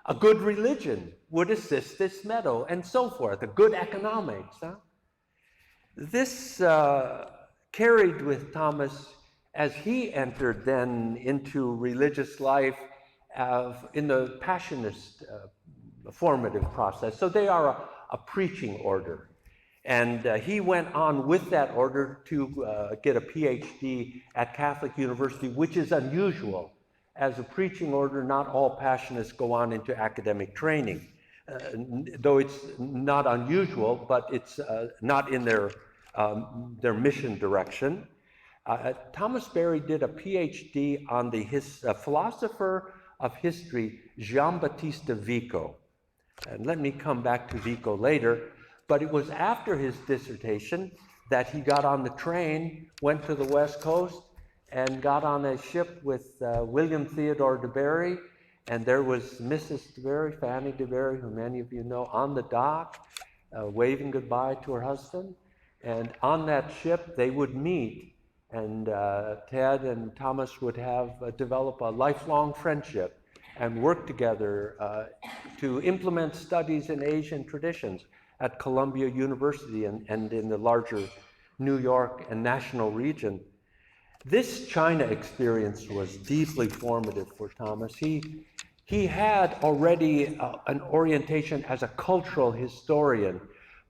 A good religion would assist this meadow and so forth. A good economics. This carried with Thomas as he entered then into religious life in the Passionist formative process. So they are a preaching order. And he went on with that order to get a PhD at Catholic University, which is unusual. As a preaching order, not all Passionists go on into academic training, though it's not unusual, but it's not in their mission direction. Thomas Berry did a PhD on the philosopher of history, Giambattista Vico. And let me come back to Vico later, but it was after his dissertation that he got on the train, went to the West Coast, and got on a ship with William Theodore de Berry, and there was Mrs. de Berry, Fanny de Berry, who many of you know, on the dock, waving goodbye to her husband. And on that ship, they would meet, and Ted and Thomas would have develop a lifelong friendship and work together to implement studies in Asian traditions at Columbia University and in the larger New York and national region. This China experience was deeply formative for Thomas. He had already an orientation as a cultural historian,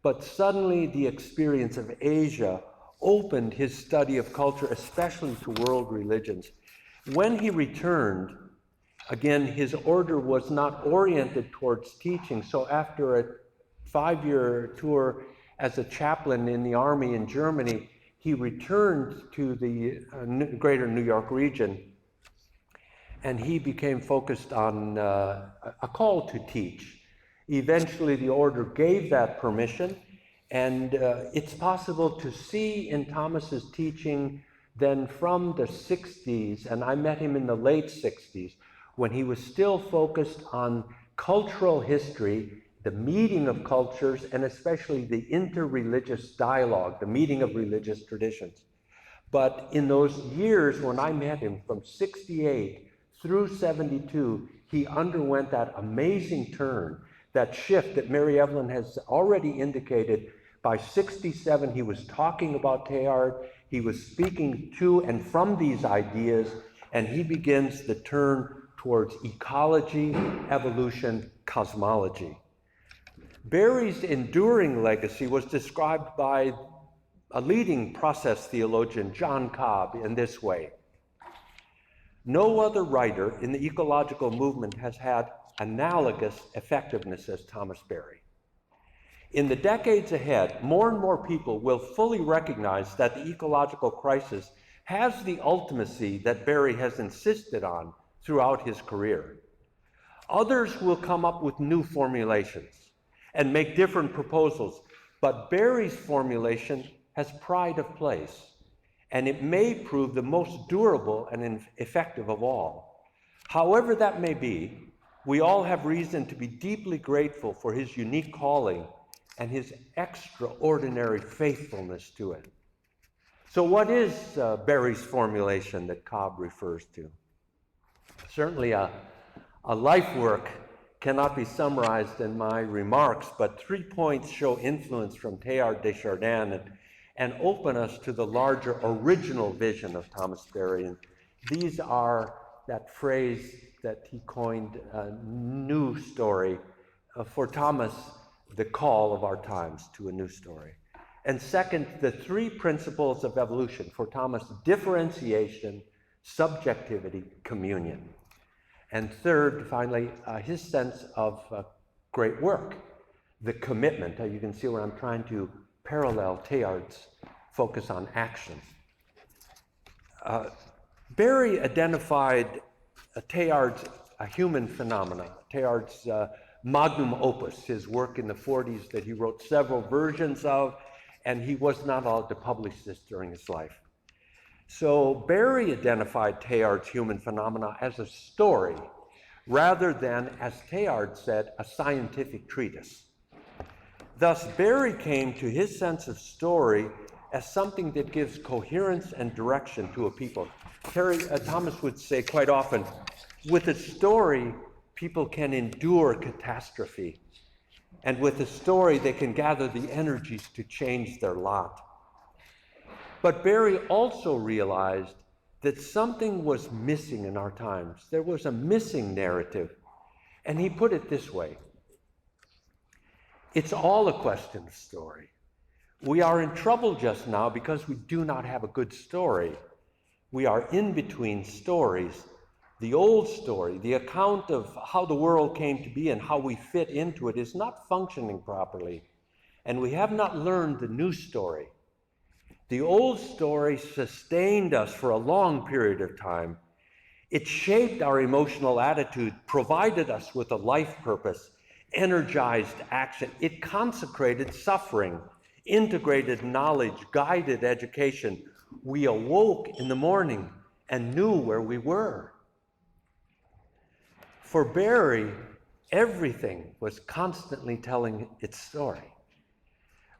but suddenly the experience of Asia opened his study of culture, especially to world religions. When he returned, again, his order was not oriented towards teaching, so after a 5-year tour as a chaplain in the army in Germany, he returned to the greater New York region, and he became focused on a call to teach. Eventually, the order gave that permission, and it's possible to see in Thomas's teaching then from the 60s, and I met him in the late 60s, when he was still focused on cultural history, the meeting of cultures, and especially the interreligious dialogue, the meeting of religious traditions. But in those years when I met him, from 68 through 72, he underwent that amazing turn, that shift that Mary Evelyn has already indicated. By 67, he was talking about Teilhard, he was speaking to and from these ideas, and he begins the turn towards ecology, evolution, cosmology. Berry's enduring legacy was described by a leading process theologian, John Cobb, in this way. No other writer in the ecological movement has had analogous effectiveness as Thomas Berry. In the decades ahead, more and more people will fully recognize that the ecological crisis has the ultimacy that Berry has insisted on throughout his career. Others will come up with new formulations and make different proposals, but Berry's formulation has pride of place, and it may prove the most durable and effective of all. However that may be, we all have reason to be deeply grateful for his unique calling and his extraordinary faithfulness to it. So what is Berry's formulation that Cobb refers to? Certainly a life work cannot be summarized in my remarks, but 3 points show influence from Teilhard de Chardin and open us to the larger original vision of Thomas Berry. And these are that phrase that he coined, new story. For Thomas, the call of our times to a new story. And second, the 3 principles of evolution. For Thomas, differentiation, subjectivity, communion. And third, finally, his sense of great work, the commitment. You can see where I'm trying to parallel Teilhard's focus on action. Berry identified Teilhard's human phenomena, Teilhard's magnum opus, his work in the 40s that he wrote several versions of, and he was not allowed to publish this during his life. So Berry identified Teilhard's human phenomena as a story, rather than, as Teilhard said, a scientific treatise. Thus, Berry came to his sense of story as something that gives coherence and direction to a people. Thomas would say quite often, with a story, people can endure catastrophe. And with a story, they can gather the energies to change their lot. But Berry also realized that something was missing in our times. There was a missing narrative. And he put it this way: it's all a question of story. We are in trouble just now because we do not have a good story. We are in between stories. The old story, the account of how the world came to be and how we fit into it, is not functioning properly. And we have not learned the new story. The old story sustained us for a long period of time. It shaped our emotional attitude, provided us with a life purpose, energized action. It consecrated suffering, integrated knowledge, guided education. We awoke in the morning and knew where we were. For Berry, everything was constantly telling its story.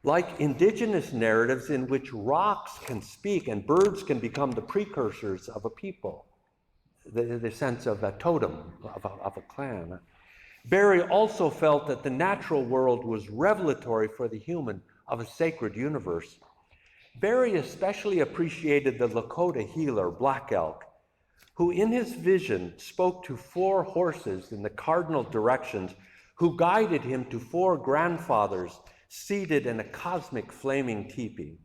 Like indigenous narratives in which rocks can speak and birds can become the precursors of a people, the sense of a totem, of a clan. Berry also felt that the natural world was revelatory for the human of a sacred universe. Berry especially appreciated the Lakota healer, Black Elk, who in his vision spoke to 4 horses in the cardinal directions, who guided him to 4 grandfathers seated in a cosmic flaming teepee.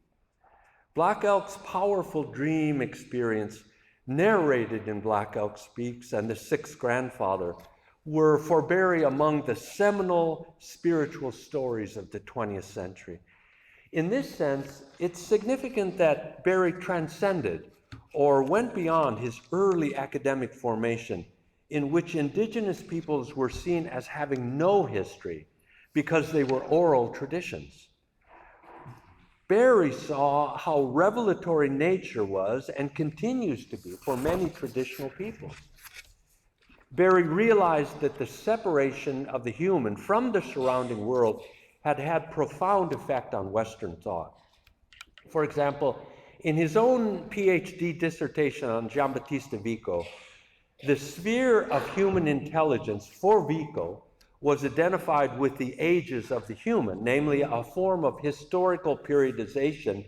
Black Elk's powerful dream experience, narrated in Black Elk Speaks and the 6th grandfather, were for Berry among the seminal spiritual stories of the 20th century. In this sense, it's significant that Berry transcended or went beyond his early academic formation, in which indigenous peoples were seen as having no history because they were oral traditions. Berry saw how revelatory nature was and continues to be for many traditional peoples. Berry realized that the separation of the human from the surrounding world had had profound effect on Western thought. For example, in his own PhD dissertation on Giambattista Vico, the sphere of human intelligence for Vico was identified with the ages of the human, namely a form of historical periodization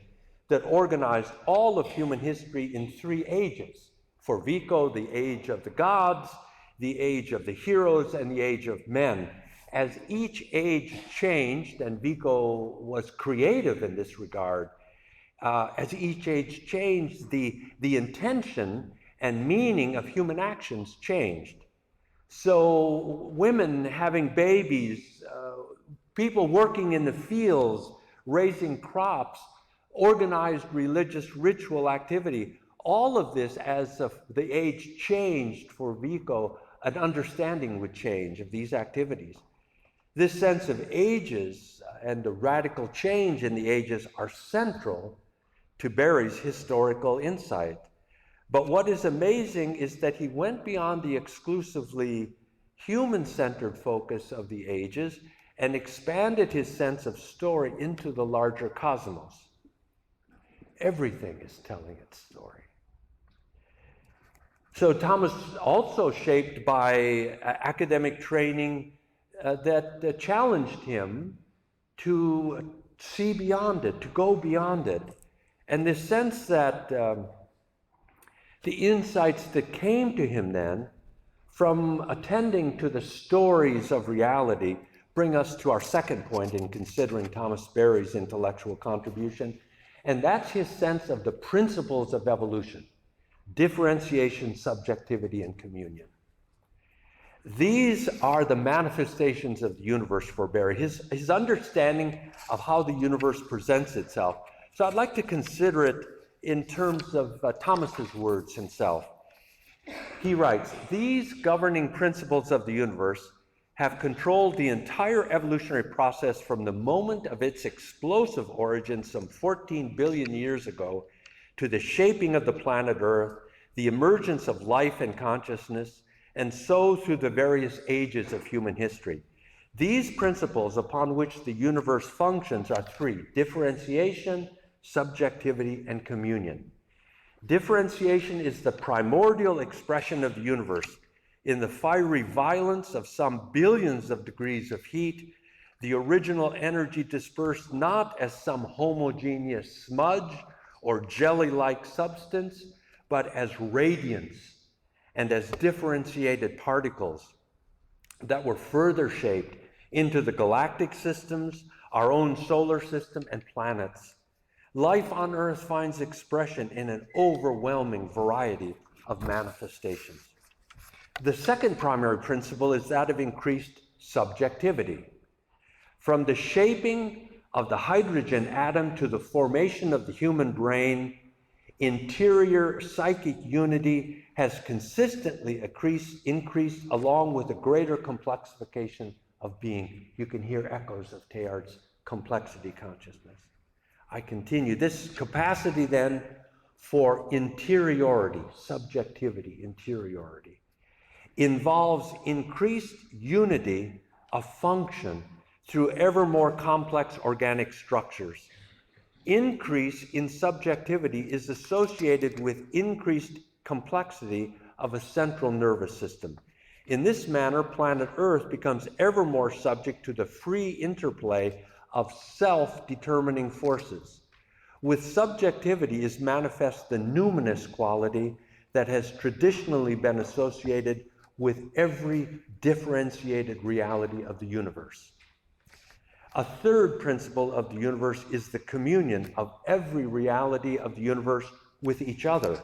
that organized all of human history in 3 ages. For Vico, the age of the gods, the age of the heroes, and the age of men. As each age changed, and Vico was creative in this regard, as each age changed, the intention and meaning of human actions changed. So women having babies, people working in the fields, raising crops, organized religious ritual activity, all of this, as the age changed for Vico, an understanding would change of these activities. This sense of ages and the radical change in the ages are central to Berry's historical insight. But what is amazing is that he went beyond the exclusively human-centered focus of the ages and expanded his sense of story into the larger cosmos. Everything is telling its story. So Thomas, also shaped by academic training that challenged him to see beyond it, to go beyond it. And the sense that the insights that came to him then from attending to the stories of reality bring us to our second point in considering Thomas Berry's intellectual contribution, and that's his sense of the principles of evolution: differentiation, subjectivity, and communion. These are the manifestations of the universe for Berry, his understanding of how the universe presents itself. So I'd like to consider it in terms of Thomas's words himself. He writes, "These governing principles of the universe have controlled the entire evolutionary process from the moment of its explosive origin some 14 billion years ago to the shaping of the planet Earth, the emergence of life and consciousness, and so through the various ages of human history. These principles upon which the universe functions are three: differentiation, subjectivity, and communion. Differentiation is the primordial expression of the universe. In the fiery violence of some billions of degrees of heat, the original energy dispersed not as some homogeneous smudge or jelly-like substance, but as radiance and as differentiated particles that were further shaped into the galactic systems, our own solar system, and planets. Life on Earth finds expression in an overwhelming variety of manifestations." The second primary principle is that of increased subjectivity. From the shaping of the hydrogen atom to the formation of the human brain, interior psychic unity has consistently increased along with a greater complexification of being. You can hear echoes of Teilhard's complexity consciousness. I continue. This capacity then for interiority, subjectivity, interiority, involves increased unity of function through ever more complex organic structures. Increase in subjectivity is associated with increased complexity of a central nervous system. In this manner, planet Earth becomes ever more subject to the free interplay of self-determining forces. With subjectivity is manifest the numinous quality that has traditionally been associated with every differentiated reality of the universe. A third principle of the universe is the communion of every reality of the universe with each other.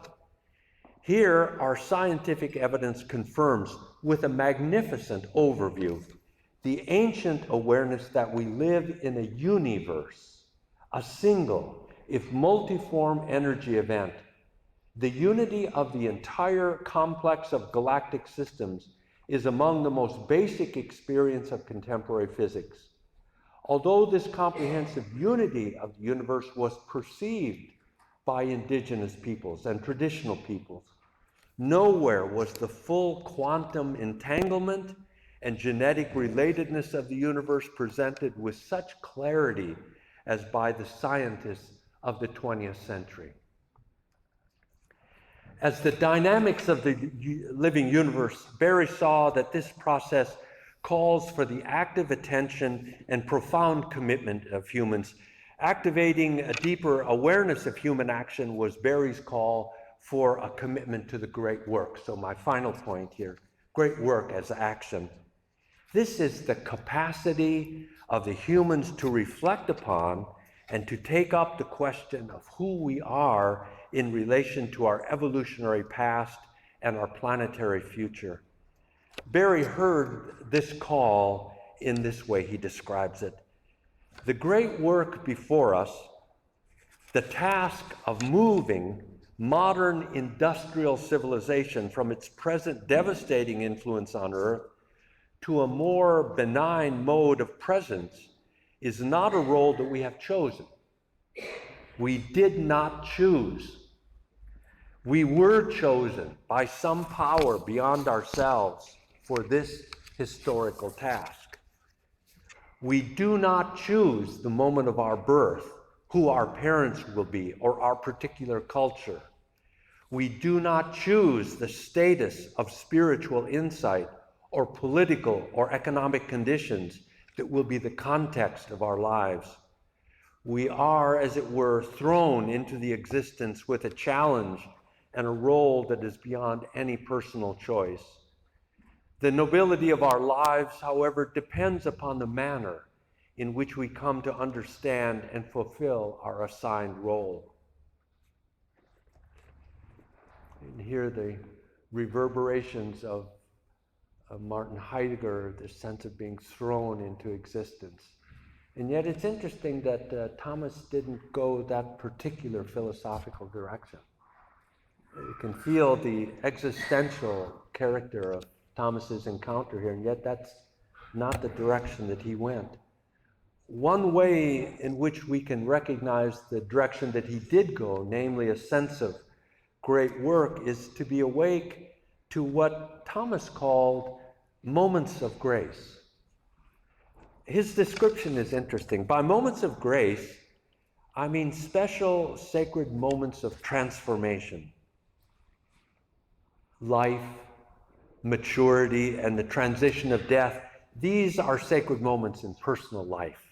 Here, our scientific evidence confirms, with a magnificent overview, the ancient awareness that we live in a universe, a single, if multiform energy event. The unity of the entire complex of galactic systems is among the most basic experience of contemporary physics. Although this comprehensive unity of the universe was perceived by indigenous peoples and traditional peoples, nowhere was the full quantum entanglement and genetic relatedness of the universe presented with such clarity as by the scientists of the 20th century. As the dynamics of the living universe, Berry saw that this process calls for the active attention and profound commitment of humans. Activating a deeper awareness of human action was Berry's call for a commitment to the great work. So my final point here, great work as action. This is the capacity of the humans to reflect upon and to take up the question of who we are in relation to our evolutionary past and our planetary future. Berry heard this call in this way. He describes it: the great work before us, the task of moving modern industrial civilization from its present devastating influence on Earth to a more benign mode of presence, is not a role that we have chosen. We did not choose. We were chosen by some power beyond ourselves for this historical task. We do not choose the moment of our birth, who our parents will be, or our particular culture. We do not choose the status of spiritual insight or political or economic conditions that will be the context of our lives. We are, as it were, thrown into the existence with a challenge and a role that is beyond any personal choice. The nobility of our lives, however, depends upon the manner in which we come to understand and fulfill our assigned role. And here the reverberations of Martin Heidegger, this sense of being thrown into existence. And yet it's interesting that Thomas didn't go that particular philosophical direction. You can feel the existential character of Thomas's encounter here, and yet that's not the direction that he went. One way in which we can recognize the direction that he did go, namely a sense of great work, is to be awake to what Thomas called moments of grace. His description is interesting. By moments of grace, I mean special sacred moments of transformation. Life, maturity, and the transition of death, these are sacred moments in personal life.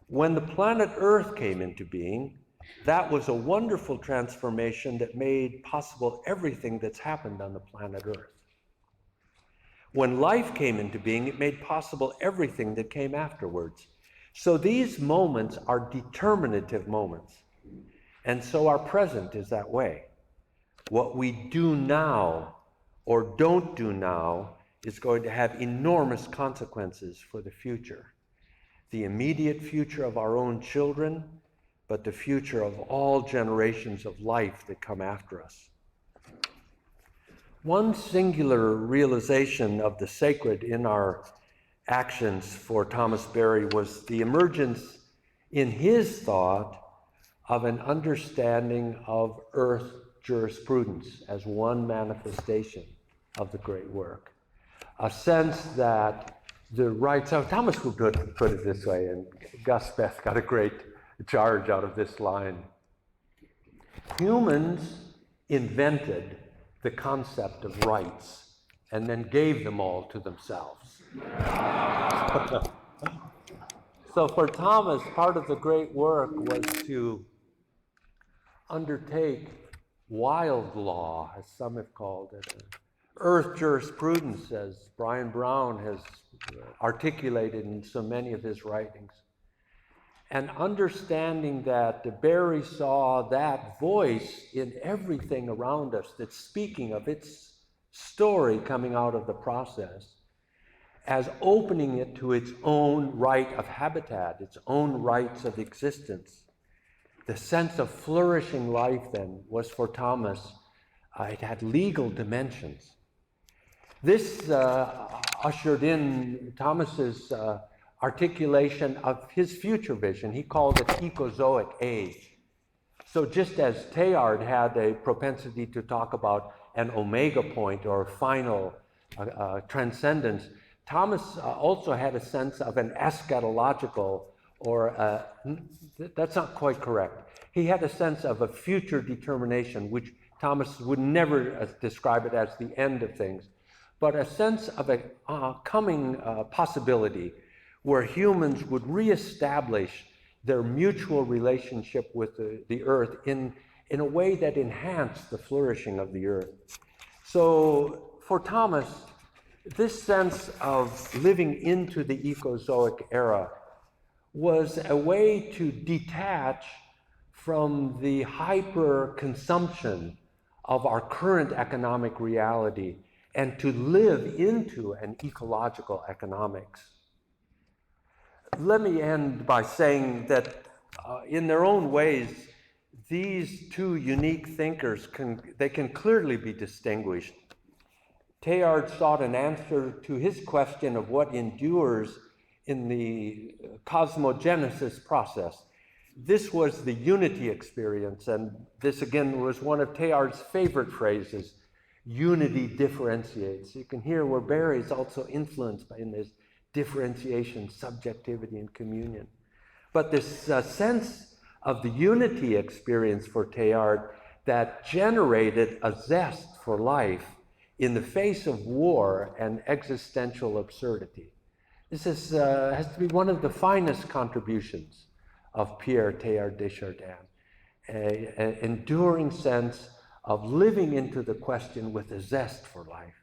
When the planet Earth came into being, that was a wonderful transformation that made possible everything that's happened on the planet Earth. When life came into being, it made possible everything that came afterwards. So these moments are determinative moments. And so our present is that way. What we do now or don't do now is going to have enormous consequences for the future. The immediate future of our own children, but the future of all generations of life that come after us. One singular realization of the sacred in our actions for Thomas Berry was the emergence in his thought of an understanding of earth jurisprudence as one manifestation of the great work. A sense that the rights of, Thomas would put it this way, and Gus Beth got a great charge out of this line. Humans invented the concept of rights and then gave them all to themselves. So for Thomas, part of the great work was to undertake wild law, as some have called it, earth jurisprudence, as Brian Brown has articulated in so many of his writings. And understanding that Berry saw that voice in everything around us that's speaking of its story coming out of the process, as opening it to its own right of habitat, its own rights of existence. The sense of flourishing life then was for Thomas, it had legal dimensions. This ushered in Thomas's articulation of his future vision. He called it Ecozoic age. So just as Teilhard had a propensity to talk about an omega point or final transcendence, Thomas also had a sense of an eschatological, or that's not quite correct. He had a sense of a future determination, which Thomas would never describe it as the end of things, but a sense of a coming possibility where humans would reestablish their mutual relationship with the earth in a way that enhanced the flourishing of the earth. So for Thomas, this sense of living into the Ecozoic era was a way to detach from the hyper-consumption of our current economic reality and to live into an ecological economics. Let me end by saying that in their own ways, these two unique thinkers can clearly be distinguished. Teilhard sought an answer to his question of what endures in the Cosmo Genesis process. This was the unity experience, and this again was one of Teilhard's favorite phrases, unity differentiates. You can hear where Berry is also influenced by in this differentiation, subjectivity, and communion. But this sense of the unity experience for Teilhard that generated a zest for life in the face of war and existential absurdity. This has to be one of the finest contributions of Pierre Teilhard de Chardin, an enduring sense of living into the question with a zest for life.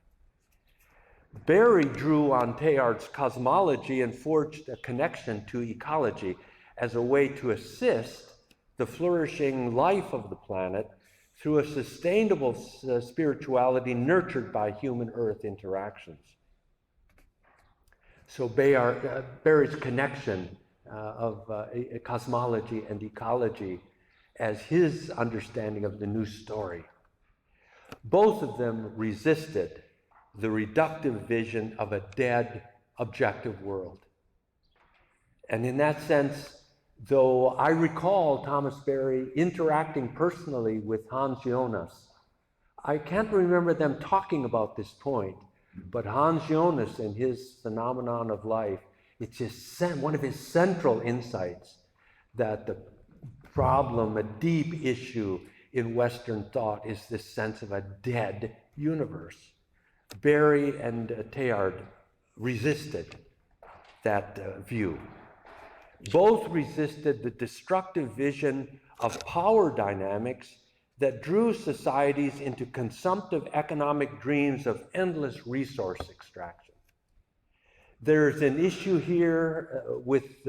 Berry drew on Teilhard's cosmology and forged a connection to ecology as a way to assist the flourishing life of the planet through a sustainable spirituality nurtured by human-earth interactions. So Barry's connection of cosmology and ecology as his understanding of the new story. Both of them resisted the reductive vision of a dead, objective world. And in that sense, though I recall Thomas Berry interacting personally with Hans Jonas, I can't remember them talking about this point, but Hans Jonas and his phenomenon of life, it's just one of his central insights that the problem, a deep issue in Western thought, is this sense of a dead universe. Berry and Teilhard resisted that view. Both resisted the destructive vision of power dynamics that drew societies into consumptive economic dreams of endless resource extraction. There's an issue here with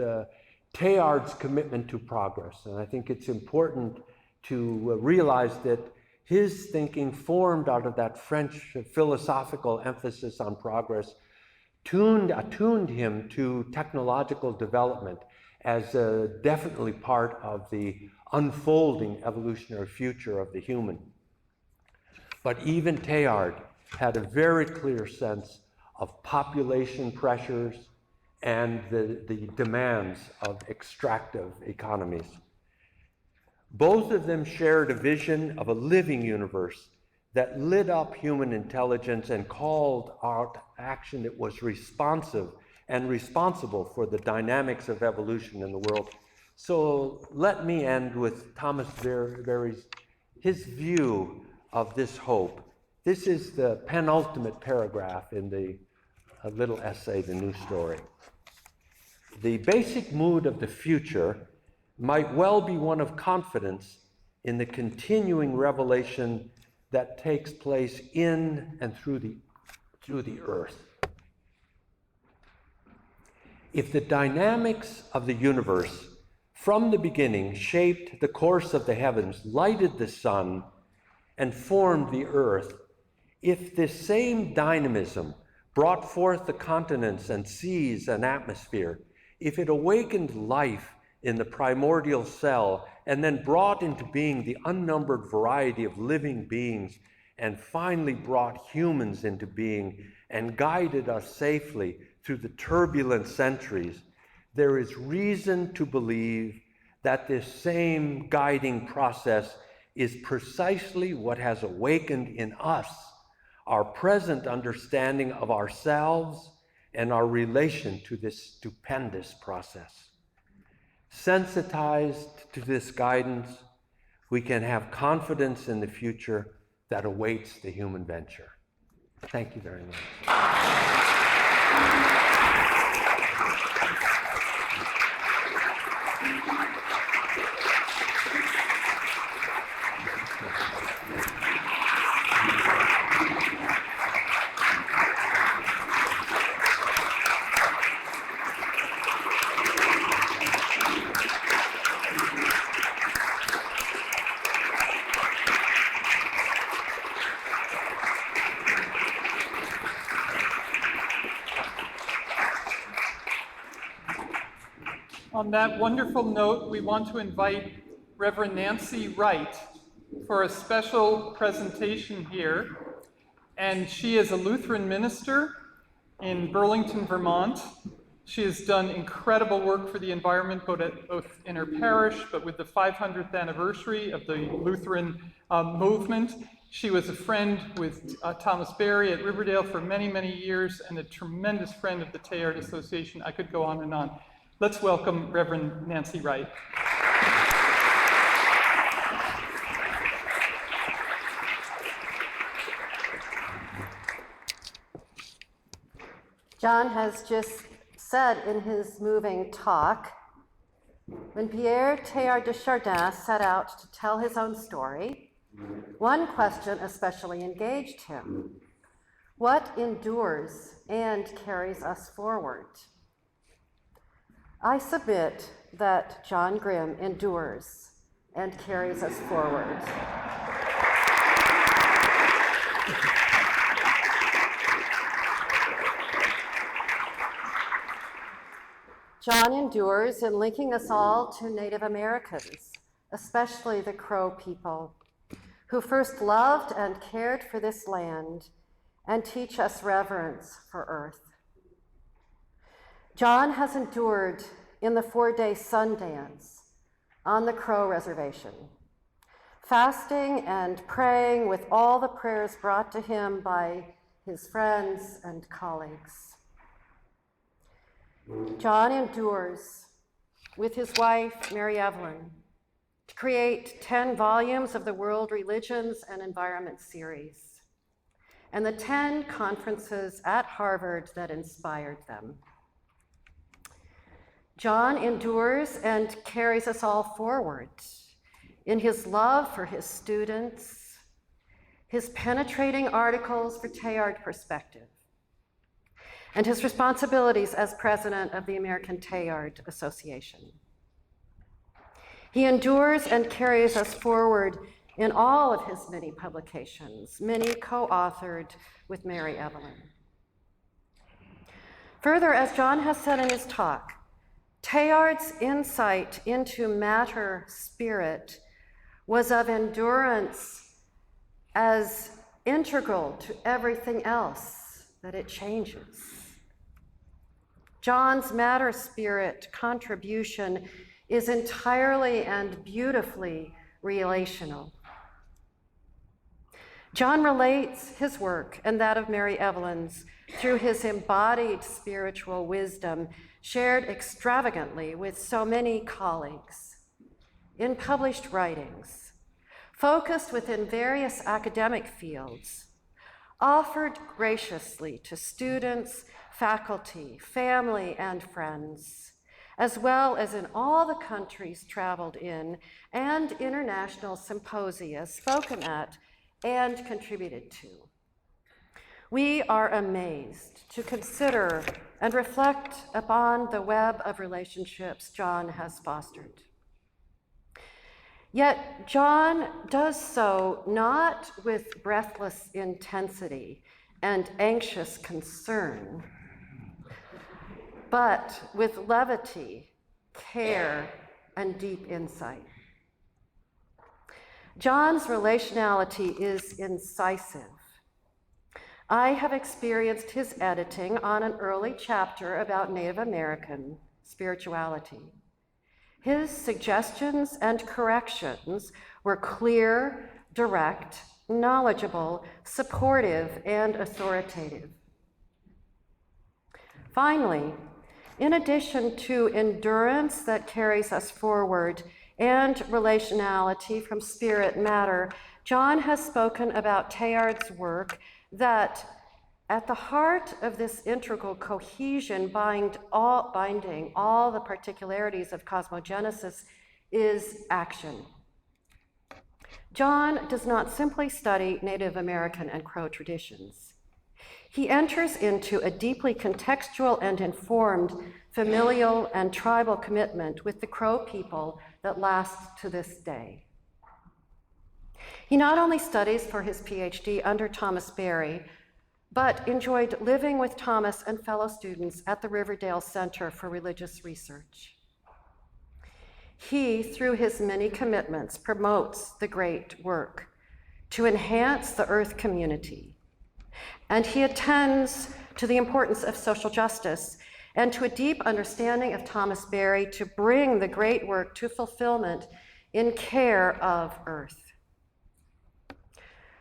Teilhard's commitment to progress, and I think it's important to realize that his thinking formed out of that French philosophical emphasis on progress, attuned him to technological development as definitely part of the unfolding evolutionary future of the human. But even Teilhard had a very clear sense of population pressures and the demands of extractive economies. Both of them shared a vision of a living universe that lit up human intelligence and called out action that was responsive and responsible for the dynamics of evolution in the world. So let me end with Thomas Berry's his view of this hope. This is the penultimate paragraph in the little essay, The New Story. The basic mood of the future might well be one of confidence in the continuing revelation that takes place in and through the earth. If the dynamics of the universe from the beginning shaped the course of the heavens, lighted the sun, and formed the earth, if this same dynamism brought forth the continents and seas and atmosphere, if it awakened life in the primordial cell and then brought into being the unnumbered variety of living beings and finally brought humans into being and guided us safely through the turbulent centuries, there is reason to believe that this same guiding process is precisely what has awakened in us our present understanding of ourselves and our relation to this stupendous process. Sensitized to this guidance, we can have confidence in the future that awaits the human venture. Thank you very much. On that wonderful note, we want to invite Reverend Nancy Wright for a special presentation here. And she is a Lutheran minister in Burlington, Vermont. She has done incredible work for the environment, both in her parish, but with the 500th anniversary of the Lutheran movement. She was a friend with Thomas Berry at Riverdale for many, many years, and a tremendous friend of the Teilhard Association. I could go on and on. Let's welcome Reverend Nancy Wright. John has just said in his moving talk, when Pierre Teilhard de Chardin set out to tell his own story, one question especially engaged him: what endures and carries us forward? I submit that John Grimm endures and carries us forward. John endures in linking us all to Native Americans, especially the Crow people, who first loved and cared for this land and teach us reverence for earth. John has endured in the 4-day sun dance on the Crow Reservation, fasting and praying with all the prayers brought to him by his friends and colleagues. John endures with his wife, Mary Evelyn, to create 10 volumes of the World Religions and Environment series, and the 10 conferences at Harvard that inspired them. John endures and carries us all forward in his love for his students, his penetrating articles for Teilhard Perspective, and his responsibilities as president of the American Teilhard Association. He endures and carries us forward in all of his many publications, many co-authored with Mary Evelyn. Further, as John has said in his talk, Teilhard's insight into matter spirit was of endurance as integral to everything else that it changes. John's matter spirit contribution is entirely and beautifully relational. John relates his work and that of Mary Evelyn's through his embodied spiritual wisdom, shared extravagantly with so many colleagues in published writings, focused within various academic fields, offered graciously to students, faculty, family, and friends, as well as in all the countries traveled in and international symposia spoken at and contributed to. We are amazed to consider and reflect upon the web of relationships John has fostered. Yet John does so not with breathless intensity and anxious concern, but with levity, care, and deep insight. John's relationality is incisive. I have experienced his editing on an early chapter about Native American spirituality. His suggestions and corrections were clear, direct, knowledgeable, supportive, and authoritative. Finally, in addition to endurance that carries us forward and relationality from spirit matter, John has spoken about Teilhard's work that at the heart of this integral cohesion binding all the particularities of Cosmo Genesis is action. John does not simply study Native American and Crow traditions. He enters into a deeply contextual and informed familial and tribal commitment with the Crow people that lasts to this day. He not only studies for his PhD under Thomas Berry, but enjoyed living with Thomas and fellow students at the Riverdale Center for Religious Research. He, through his many commitments, promotes the great work to enhance the Earth community, and he attends to the importance of social justice and to a deep understanding of Thomas Berry to bring the great work to fulfillment in care of Earth.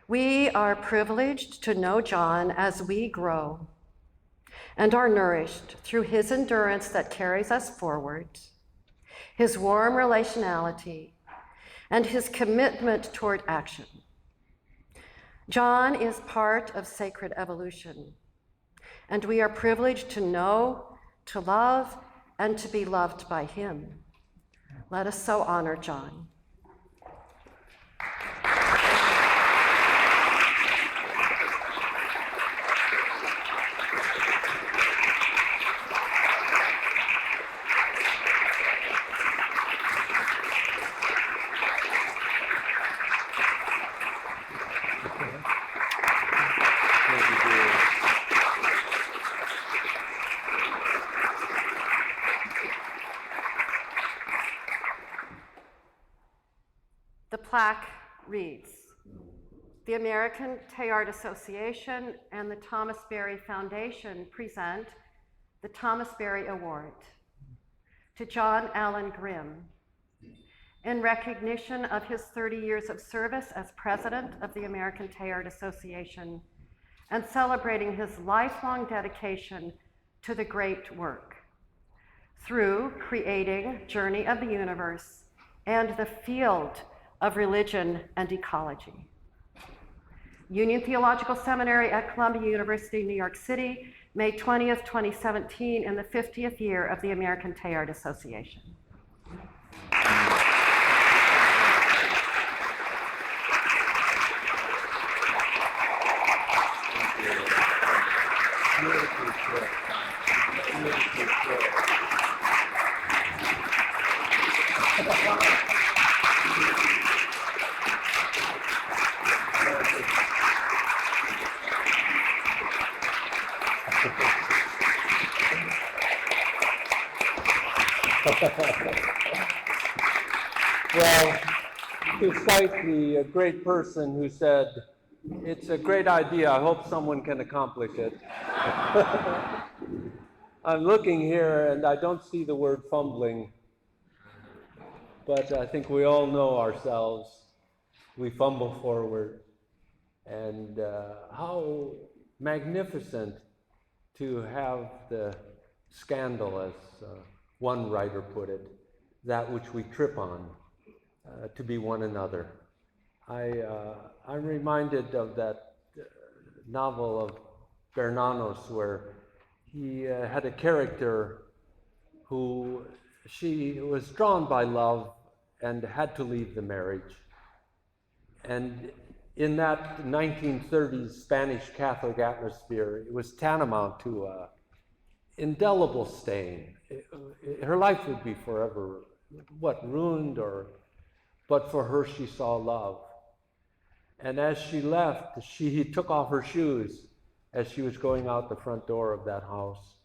We are privileged to know John as we grow and are nourished through his endurance that carries us forward, his warm relationality, and his commitment toward action. John is part of sacred evolution, and we are privileged to know, to love, and to be loved by him. Let us so honor John. plaque reads, "The American Teilhard Association and the Thomas Berry Foundation present the Thomas Berry Award to John Allen Grimm in recognition of his 30 years of service as president of the American Teilhard Association and celebrating his lifelong dedication to the great work through creating Journey of the Universe and the field of religion and ecology. Union Theological Seminary at Columbia University, New York City, May 20th, 2017, in the 50th year of the American Teilhard Association." Well, to cite the great person who said, "It's a great idea, I hope someone can accomplish it." I'm looking here and I don't see the word fumbling, but I think we all know ourselves. We fumble forward. And how magnificent to have the scandal, as one writer put it, that which we trip on, to be one another. I'm reminded of that novel of Bernanos where he had a character who she was drawn by love and had to leave the marriage. And in that 1930s Spanish Catholic atmosphere, it was tantamount to an indelible stain. Her life would be forever, ruined, but for her she saw love. And as she left, she took off her shoes as she was going out the front door of that house.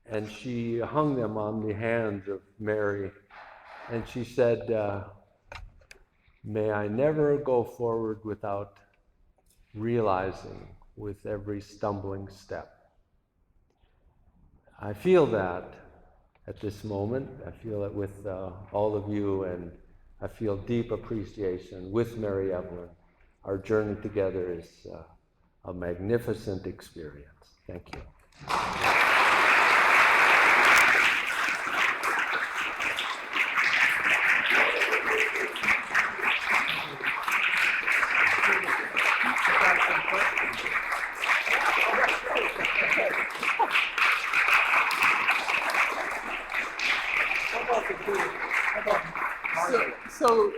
And she hung them on the hands of Mary. And she said, "May I never go forward without realizing with every stumbling step." I feel that at this moment. I feel it with all of you, and I feel deep appreciation with Mary Evelyn. Our journey together is a magnificent experience. Thank you. So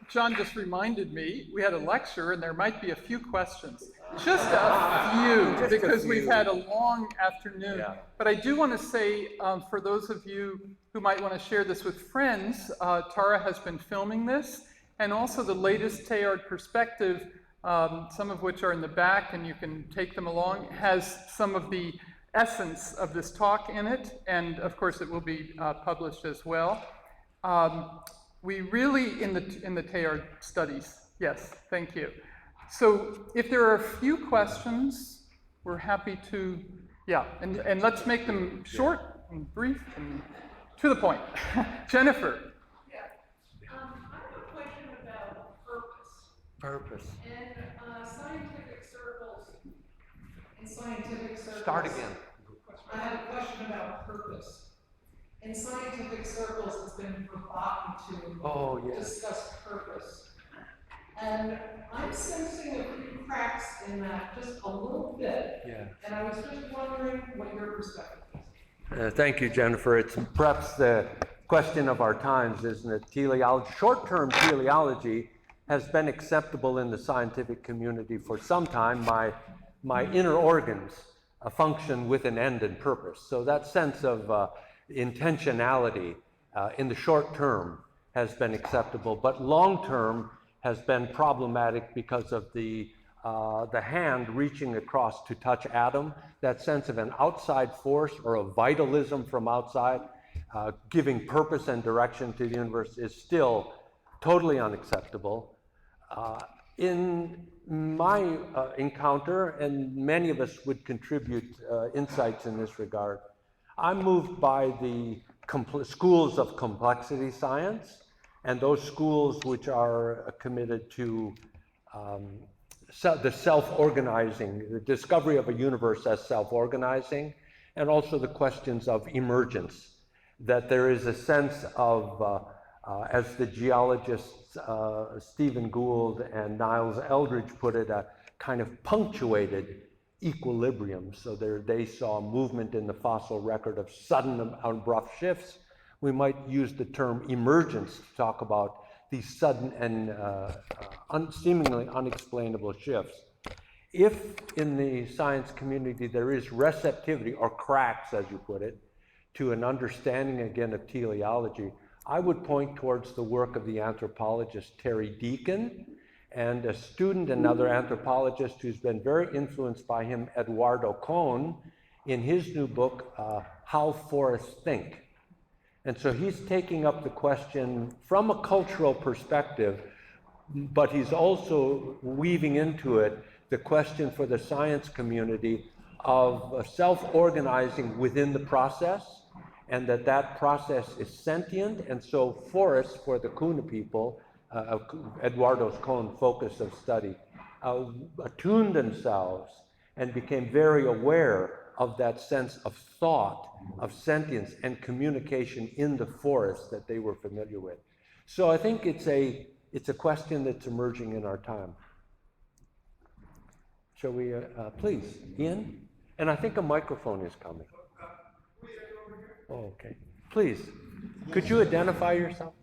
John just reminded me, we had a lecture and there might be a few questions. Just a few, because we've had a long afternoon. Yeah. But I do want to say, for those of you who might want to share this with friends, Tara has been filming this, and also the latest Teilhard perspective, some of which are in the back and you can take them along, has some of the essence of this talk in it, and of course it will be published as well. We really, in the Teilhard studies, yes, thank you. So if there are a few questions, we're happy to, and let's make them short and brief and to the point. Jennifer. Yeah. I have a question about purpose. In scientific circles, Start again. I have a question about purpose. In scientific circles, it's been forgotten to discuss purpose. And I'm sensing a few cracks in that, just a little bit. Yeah. And I was just wondering what your perspective is. Thank you, Jennifer. It's perhaps the question of our times, isn't it? Teleology, short-term teleology has been acceptable in the scientific community for some time. My inner organs function with an end and purpose. So that sense of intentionality in the short term has been acceptable, but long term has been problematic because of the hand reaching across to touch Adam. That sense of an outside force or a vitalism from outside giving purpose and direction to the universe is still totally unacceptable. In my encounter, and many of us would contribute insights in this regard, I'm moved by the schools of complexity science and those schools which are committed to the self-organizing, the discovery of a universe as self-organizing, and also the questions of emergence, that there is a sense of, as the geologists Stephen Gould and Niles Eldredge put it, a kind of punctuated equilibrium. So they saw movement in the fossil record of sudden abrupt shifts. We might use the term emergence to talk about these sudden and seemingly unexplainable shifts. If in the science community there is receptivity, or cracks as you put it, to an understanding again of teleology, I would point towards the work of the anthropologist Terry Deacon and a student, another anthropologist who's been very influenced by him, Eduardo Cohn, in his new book, How Forests Think. And so he's taking up the question from a cultural perspective, but he's also weaving into it the question for the science community of self-organizing within the process, and that process is sentient. And so forests, for the Kuna people, Eduardo Cohn's focus of study, attuned themselves and became very aware of that sense of thought, of sentience and communication in the forest that they were familiar with. So I think it's a question that's emerging in our time. Shall we, please, Ian? And I think a microphone is coming. Oh, okay. Please, could you identify yourself?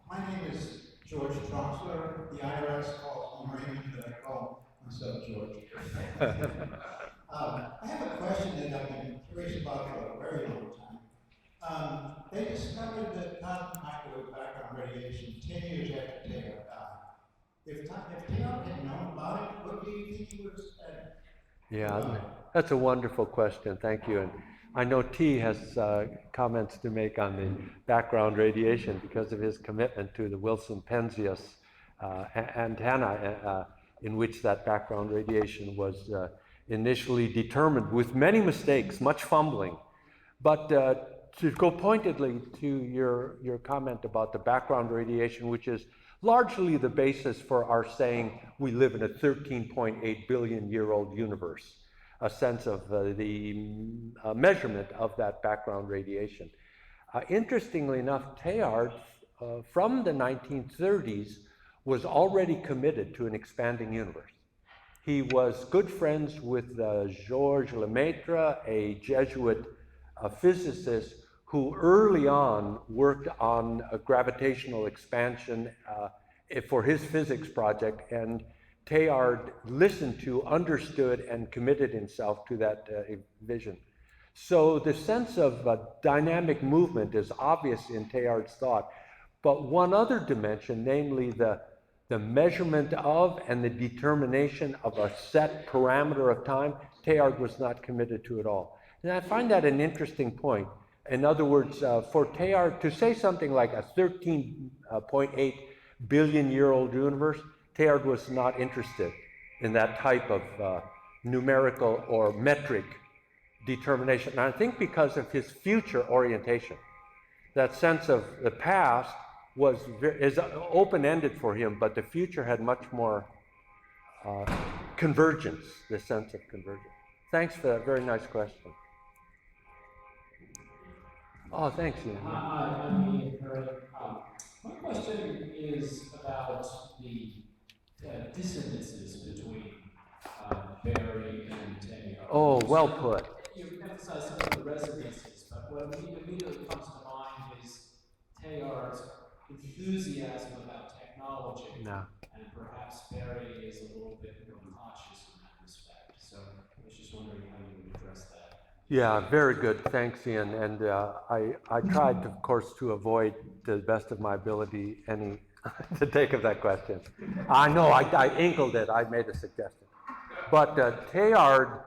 My name is George Troxler. The IRS calls me Raymond, but I call myself George. I have a question that I've been curious about for a very long time. They discovered that cosmic microwave background radiation 10 years after Teilhard died. If Teilhard had known about it, what do you think he would have said? Yeah, that's a wonderful question. Thank you. And I know T has comments to make on the background radiation because of his commitment to the Wilson-Penzias antenna in which that background radiation was initially determined with many mistakes, much fumbling. But to go pointedly to your comment about the background radiation, which is largely the basis for our saying we live in a 13.8 billion year old universe, a sense of the measurement of that background radiation. Interestingly enough, Teilhard, from the 1930s, was already committed to an expanding universe. He was good friends with Georges Lemaitre, a Jesuit physicist who early on worked on a gravitational expansion for his physics project, and Teilhard listened to, understood, and committed himself to that vision. So the sense of dynamic movement is obvious in Teilhard's thought, but one other dimension, namely the measurement of and the determination of a set parameter of time, Teilhard was not committed to at all. And I find that an interesting point. In other words, for Teilhard to say something like a 13.8 billion year old universe, Teilhard was not interested in that type of numerical or metric determination. And I think because of his future orientation, that sense of the past is open-ended for him, but the future had much more convergence, the sense of convergence. Thanks for that very nice question. Oh, thanks, Ian. Hi, I'm Ian Curran. My question is about the dissonances between Barry and Teilhard. Oh, well put. You emphasize some of the resonances, but what immediately comes to mind is Teilhard's enthusiasm about technology, No. and perhaps Barry is a little bit more cautious in that respect. So I was just wondering how you would address that. Yeah, very good. Thanks, Ian. And I tried, of course, to avoid, to the best of my ability, any to take of that question. I know I angled it. I made a suggestion. But Teilhard,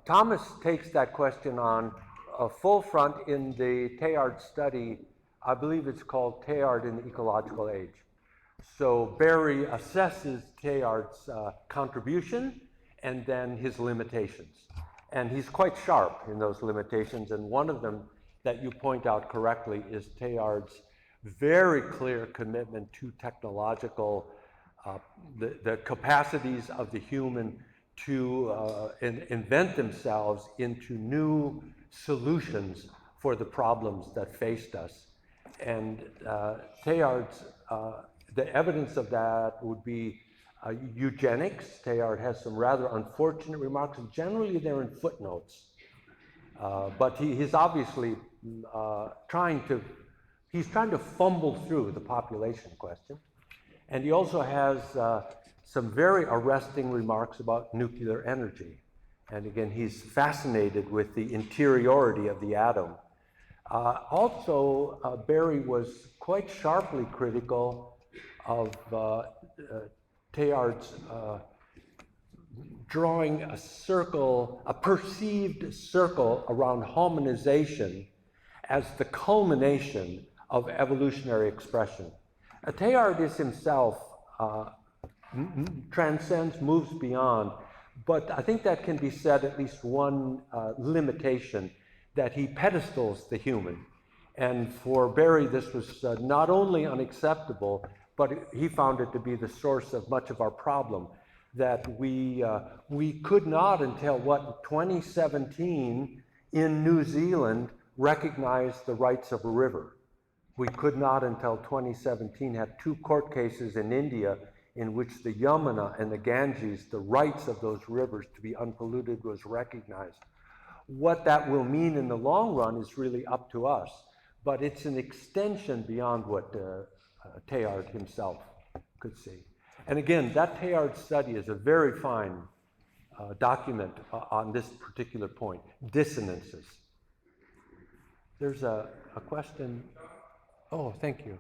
Thomas takes that question on a full front in the Teilhard study. I believe it's called Teilhard in the Ecological Age. So Barry assesses Teilhard's contribution and then his limitations. And he's quite sharp in those limitations, and one of them that you point out correctly is Teilhard's very clear commitment to technological, the capacities of the human to invent themselves into new solutions for the problems that faced us. And Teilhard's, the evidence of that would be eugenics. Teilhard has some rather unfortunate remarks, and generally they're in footnotes. But he's obviously trying to fumble through the population question. And he also has some very arresting remarks about nuclear energy. And again, he's fascinated with the interiority of the atom. Also, Barry was quite sharply critical of Teilhard's drawing a circle, a perceived circle around hominization as the culmination of evolutionary expression. Teilhard is himself transcends, moves beyond, but I think that can be said at least one limitation, that he pedestals the human. And for Barry, this was not only unacceptable, but he found it to be the source of much of our problem, that we could not until, 2017 in New Zealand recognize the rights of a river. We could not until 2017 have two court cases in India in which the Yamuna and the Ganges, the rights of those rivers to be unpolluted, was recognized. What that will mean in the long run is really up to us, but it's an extension beyond what Teilhard himself could see. And again, that Teilhard study is a very fine document on this particular point, dissonances. There's a question. Oh, thank you.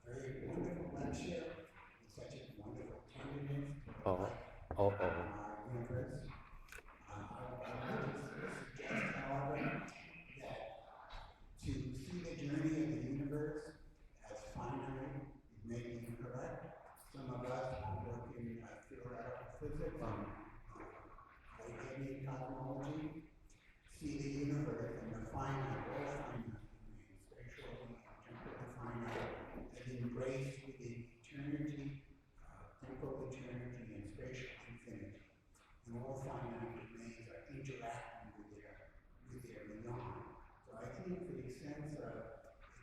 Very wonderful lecture, and such a wonderful tenderness Oh. our universe. I would suggest, however, that to see the journey of the universe as finite may be incorrect. Some of us who work in theoretical physics and heavy cosmology see the universe and the finite, all finite, spatial and temporal finite, as embraced with eternity, temporal eternity and spatial infinity. And all finite domains are interacting with their beyond. So I think the sense of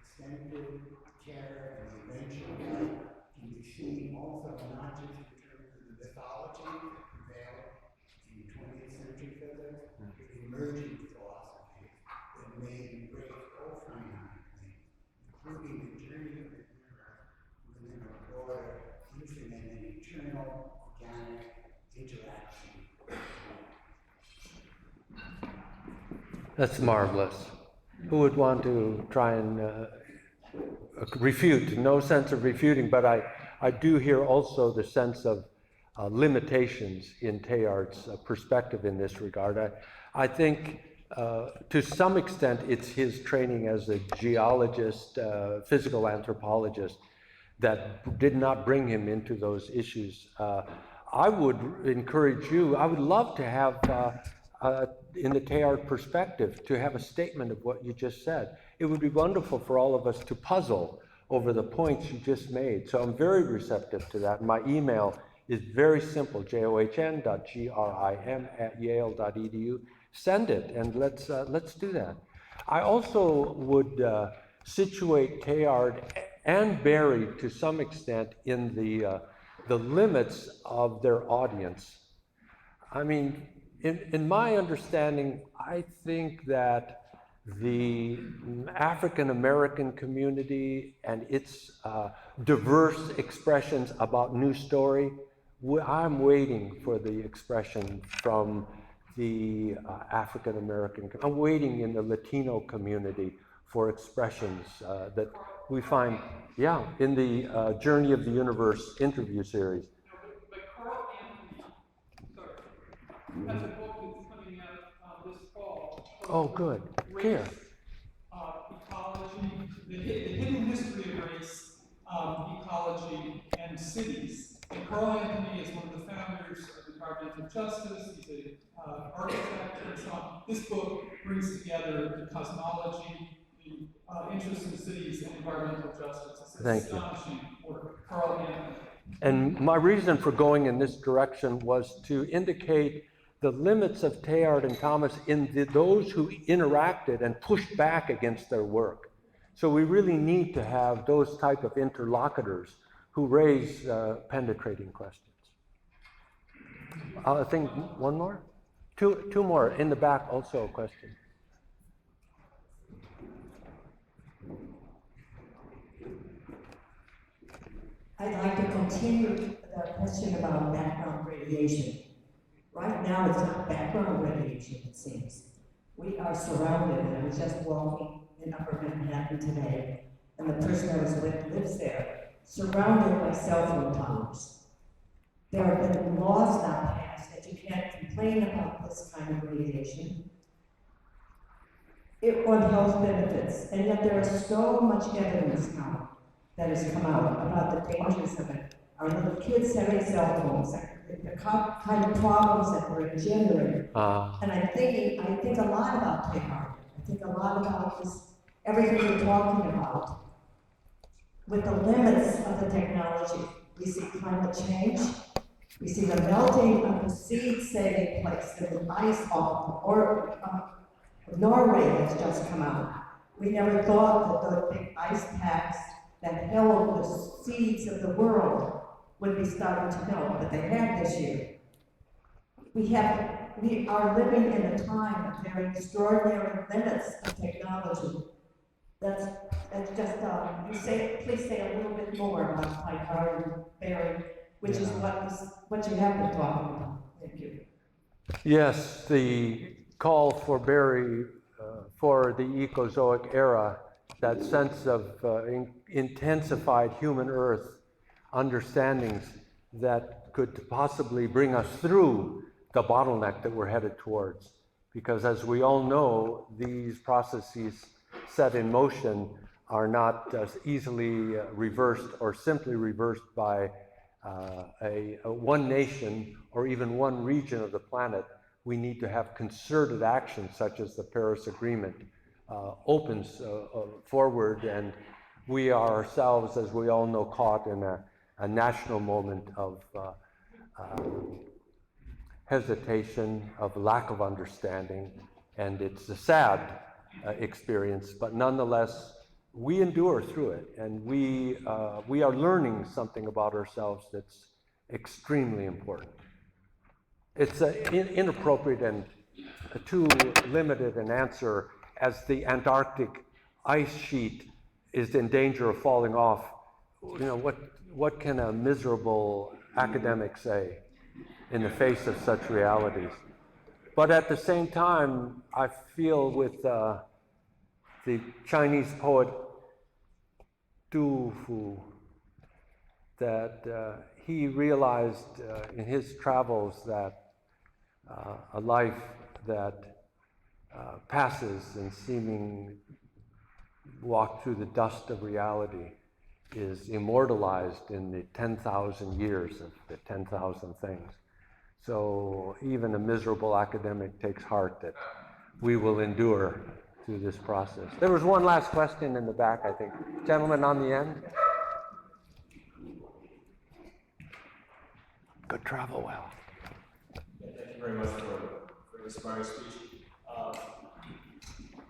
extended care and the eventual life can be seen also not just in terms of the mythology that prevailed in 20th century physics, but emerging philosophies that may embrace all finite things, including the journey of the universe within a broader, infinite, and eternal organic interaction. That's marvelous. Who would want to try and refute? No sense of refuting, but I do hear also the sense of limitations in Teilhard's perspective in this regard. I think to some extent it's his training as a geologist, physical anthropologist, that did not bring him into those issues. I would encourage you, I would love to have, in the Teilhard perspective, to have a statement of what you just said. It would be wonderful for all of us to puzzle over the points you just made. So I'm very receptive to that. My email is very simple, john.grim@yale.edu. Send it, and let's do that. I also would situate Teilhard and Barry to some extent in the limits of their audience. I mean, in my understanding, I think that the African American community and its diverse expressions about new story, I'm waiting for the expression from the African American. I'm waiting in the Latino community for expressions that we find, in the Journey of the Universe interview series. But Carl Anthony, has a book that's coming out this fall. Oh, good. Here. Ecology, the hidden Ecology, and Cities. And Carl Anthony is one of the founders of the Department of Justice. He's an architect and so on. This book brings together the cosmology, the interest in cities, and environmental justice. It's astonishing work. Carl Anthony. And my reason for going in this direction was to indicate the limits of Teilhard and Thomas in those who interacted and pushed back against their work. So we really need to have those type of interlocutors who raise penetrating questions. I think one more? Two more. In the back also a question. I'd like to continue the question about background radiation. Right now, it's not background radiation, it seems. We are surrounded, and I was just walking in Upper Manhattan today, and the person I was with lives there, surrounded by cell phone towers. There have been laws now passed that you can't complain about this kind of radiation on health benefits, and yet there is so much evidence now that has come out about the dangers of it. Our little kids having cell phones, the kind of problems that we're engendering. And I think a lot about Teilhard. I think a lot about this, everything we're talking about. With the limits of the technology, we see climate change, we see the melting of the seeds taking place in the ice off of Norway that's just come out. We never thought that the big ice packs that held the seeds of the world would be starting to melt, but they have this year. We are living in a time of very extraordinary limits of technology. That's just, please say a little bit more about Teilhard and Barry, which is what you have been talking about. Thank you. Yes, the call for Barry for the Ecozoic era, that sense of intensified human Earth understandings that could possibly bring us through the bottleneck that we're headed towards. Because as we all know, these processes set in motion are not easily reversed or simply reversed by one nation or even one region of the planet. We need to have concerted action such as the Paris Agreement opens forward, and we are ourselves, as we all know, caught in a national moment of hesitation, of lack of understanding, and it's a sad experience, but nonetheless, we endure through it, and we are learning something about ourselves that's extremely important. It's inappropriate and too limited an answer as the Antarctic ice sheet is in danger of falling off. You know, what can a miserable academic say in the face of such realities? But at the same time, I feel with the Chinese poet Du Fu that he realized in his travels that a life that passes and seeming walk through the dust of reality is immortalized in the 10,000 years of the 10,000 things. So even a miserable academic takes heart that we will endure through this process. There was one last question in the back, I think. Gentleman on the end. Good travel well. Thank you very much for an inspiring speech.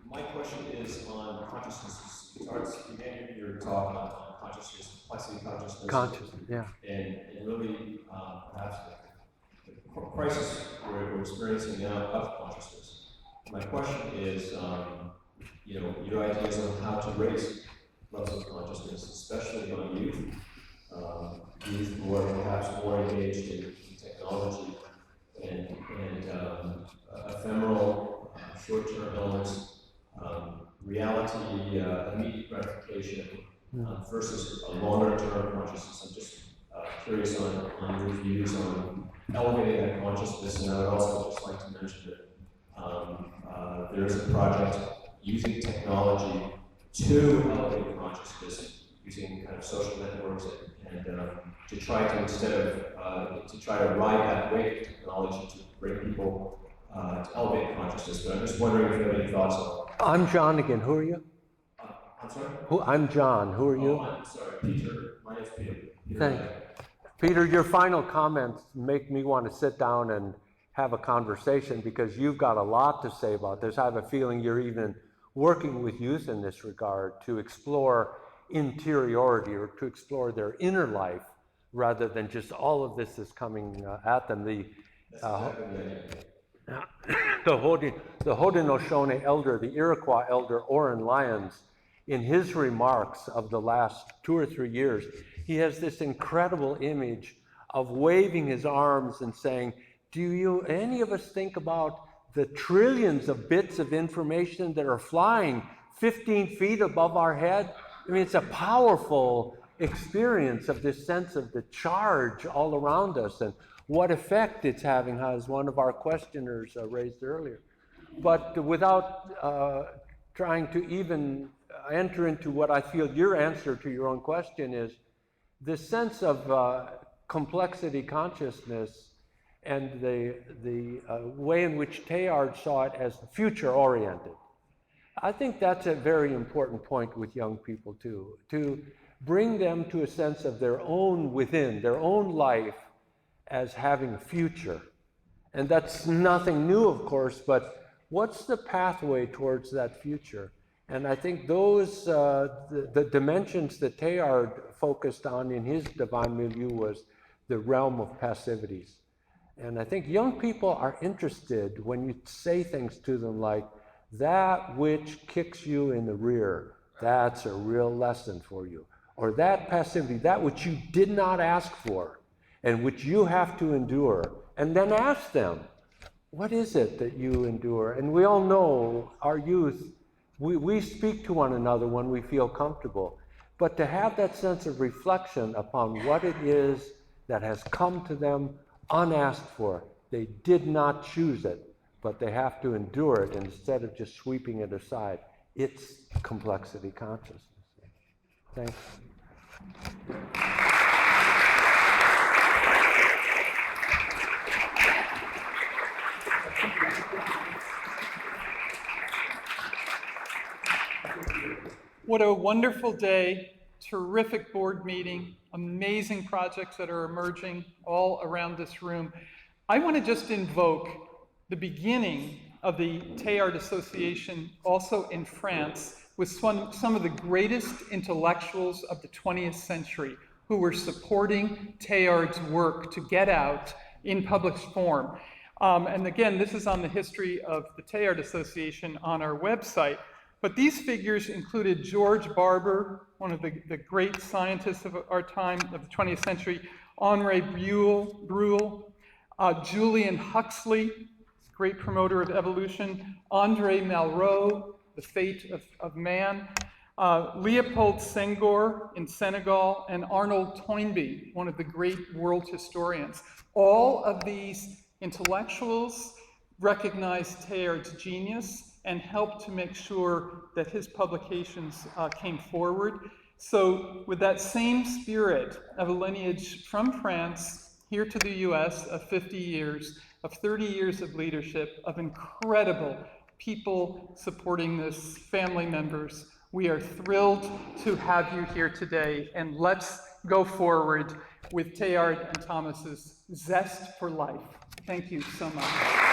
My question is on consciousness. You began your talk on consciousness, complexity of consciousness. Consciousness, yeah. And really, perhaps the crisis we're experiencing now of consciousness. My question is, your ideas on how to raise levels of consciousness, especially on youth. Youth who are perhaps more engaged in technology and ephemeral, short-term elements, reality, immediate gratification versus a longer-term consciousness. I'm just curious on your views on elevating that consciousness, and I would also just like to mention that there is a project using technology to elevate consciousness using kind of social networks and to try to, instead of, to try to ride that wave of technology to bring people to elevate consciousness. But I'm just wondering if you have any thoughts on that. I'm John again. Who are you? I'm sorry? I'm John. Who are you? Oh, I'm sorry, Peter. My name's Peter. Thank you. Peter, your final comments make me want to sit down and have a conversation because you've got a lot to say about this. I have a feeling you're even working with youth in this regard to explore interiority or to explore their inner life rather than just all of this is coming at them. The Haudenosaunee elder, the Iroquois elder Oren Lyons, in his remarks of the last 2 or 3 years, he has this incredible image of waving his arms and saying, do any of us think about the trillions of bits of information that are flying 15 feet above our head? I mean, it's a powerful experience of this sense of the charge all around us and what effect it's having, as one of our questioners raised earlier. But without trying to even enter into what I feel your answer to your own question is, this sense of complexity consciousness and the way in which Teilhard saw it as future-oriented. I think that's a very important point with young people too, to bring them to a sense of their own within, their own life as having a future. And that's nothing new, of course, but what's the pathway towards that future? And I think those, the dimensions that Teilhard focused on in his divine milieu was the realm of passivities. And I think young people are interested when you say things to them like, that which kicks you in the rear, that's a real lesson for you. Or that passivity, that which you did not ask for and which you have to endure. And then ask them, what is it that you endure? And we all know, our youth, we speak to one another when we feel comfortable. But to have that sense of reflection upon what it is that has come to them unasked for, they did not choose it, but they have to endure it instead of just sweeping it aside. It's complexity consciousness. Thanks. What a wonderful day, terrific board meeting, amazing projects that are emerging all around this room. I want to just invoke the beginning of the Teilhard Association, also in France, with some of the greatest intellectuals of the 20th century who were supporting Teilhard's work to get out in public form. And again, this is on the history of the Teilhard Association on our website. But these figures included George Barber, one of the great scientists of our time, of the 20th century, Henri Breuil, Julian Huxley, great promoter of evolution, André Malraux, The Fate of Man, Leopold Senghor in Senegal, and Arnold Toynbee, one of the great world historians. All of these intellectuals recognized Teilhard's genius and helped to make sure that his publications came forward. So with that same spirit of a lineage from France here to the US of 50 years, of 30 years of leadership, of incredible people supporting this, family members, we are thrilled to have you here today, and let's go forward with Teilhard and Thomas's zest for life. Thank you so much.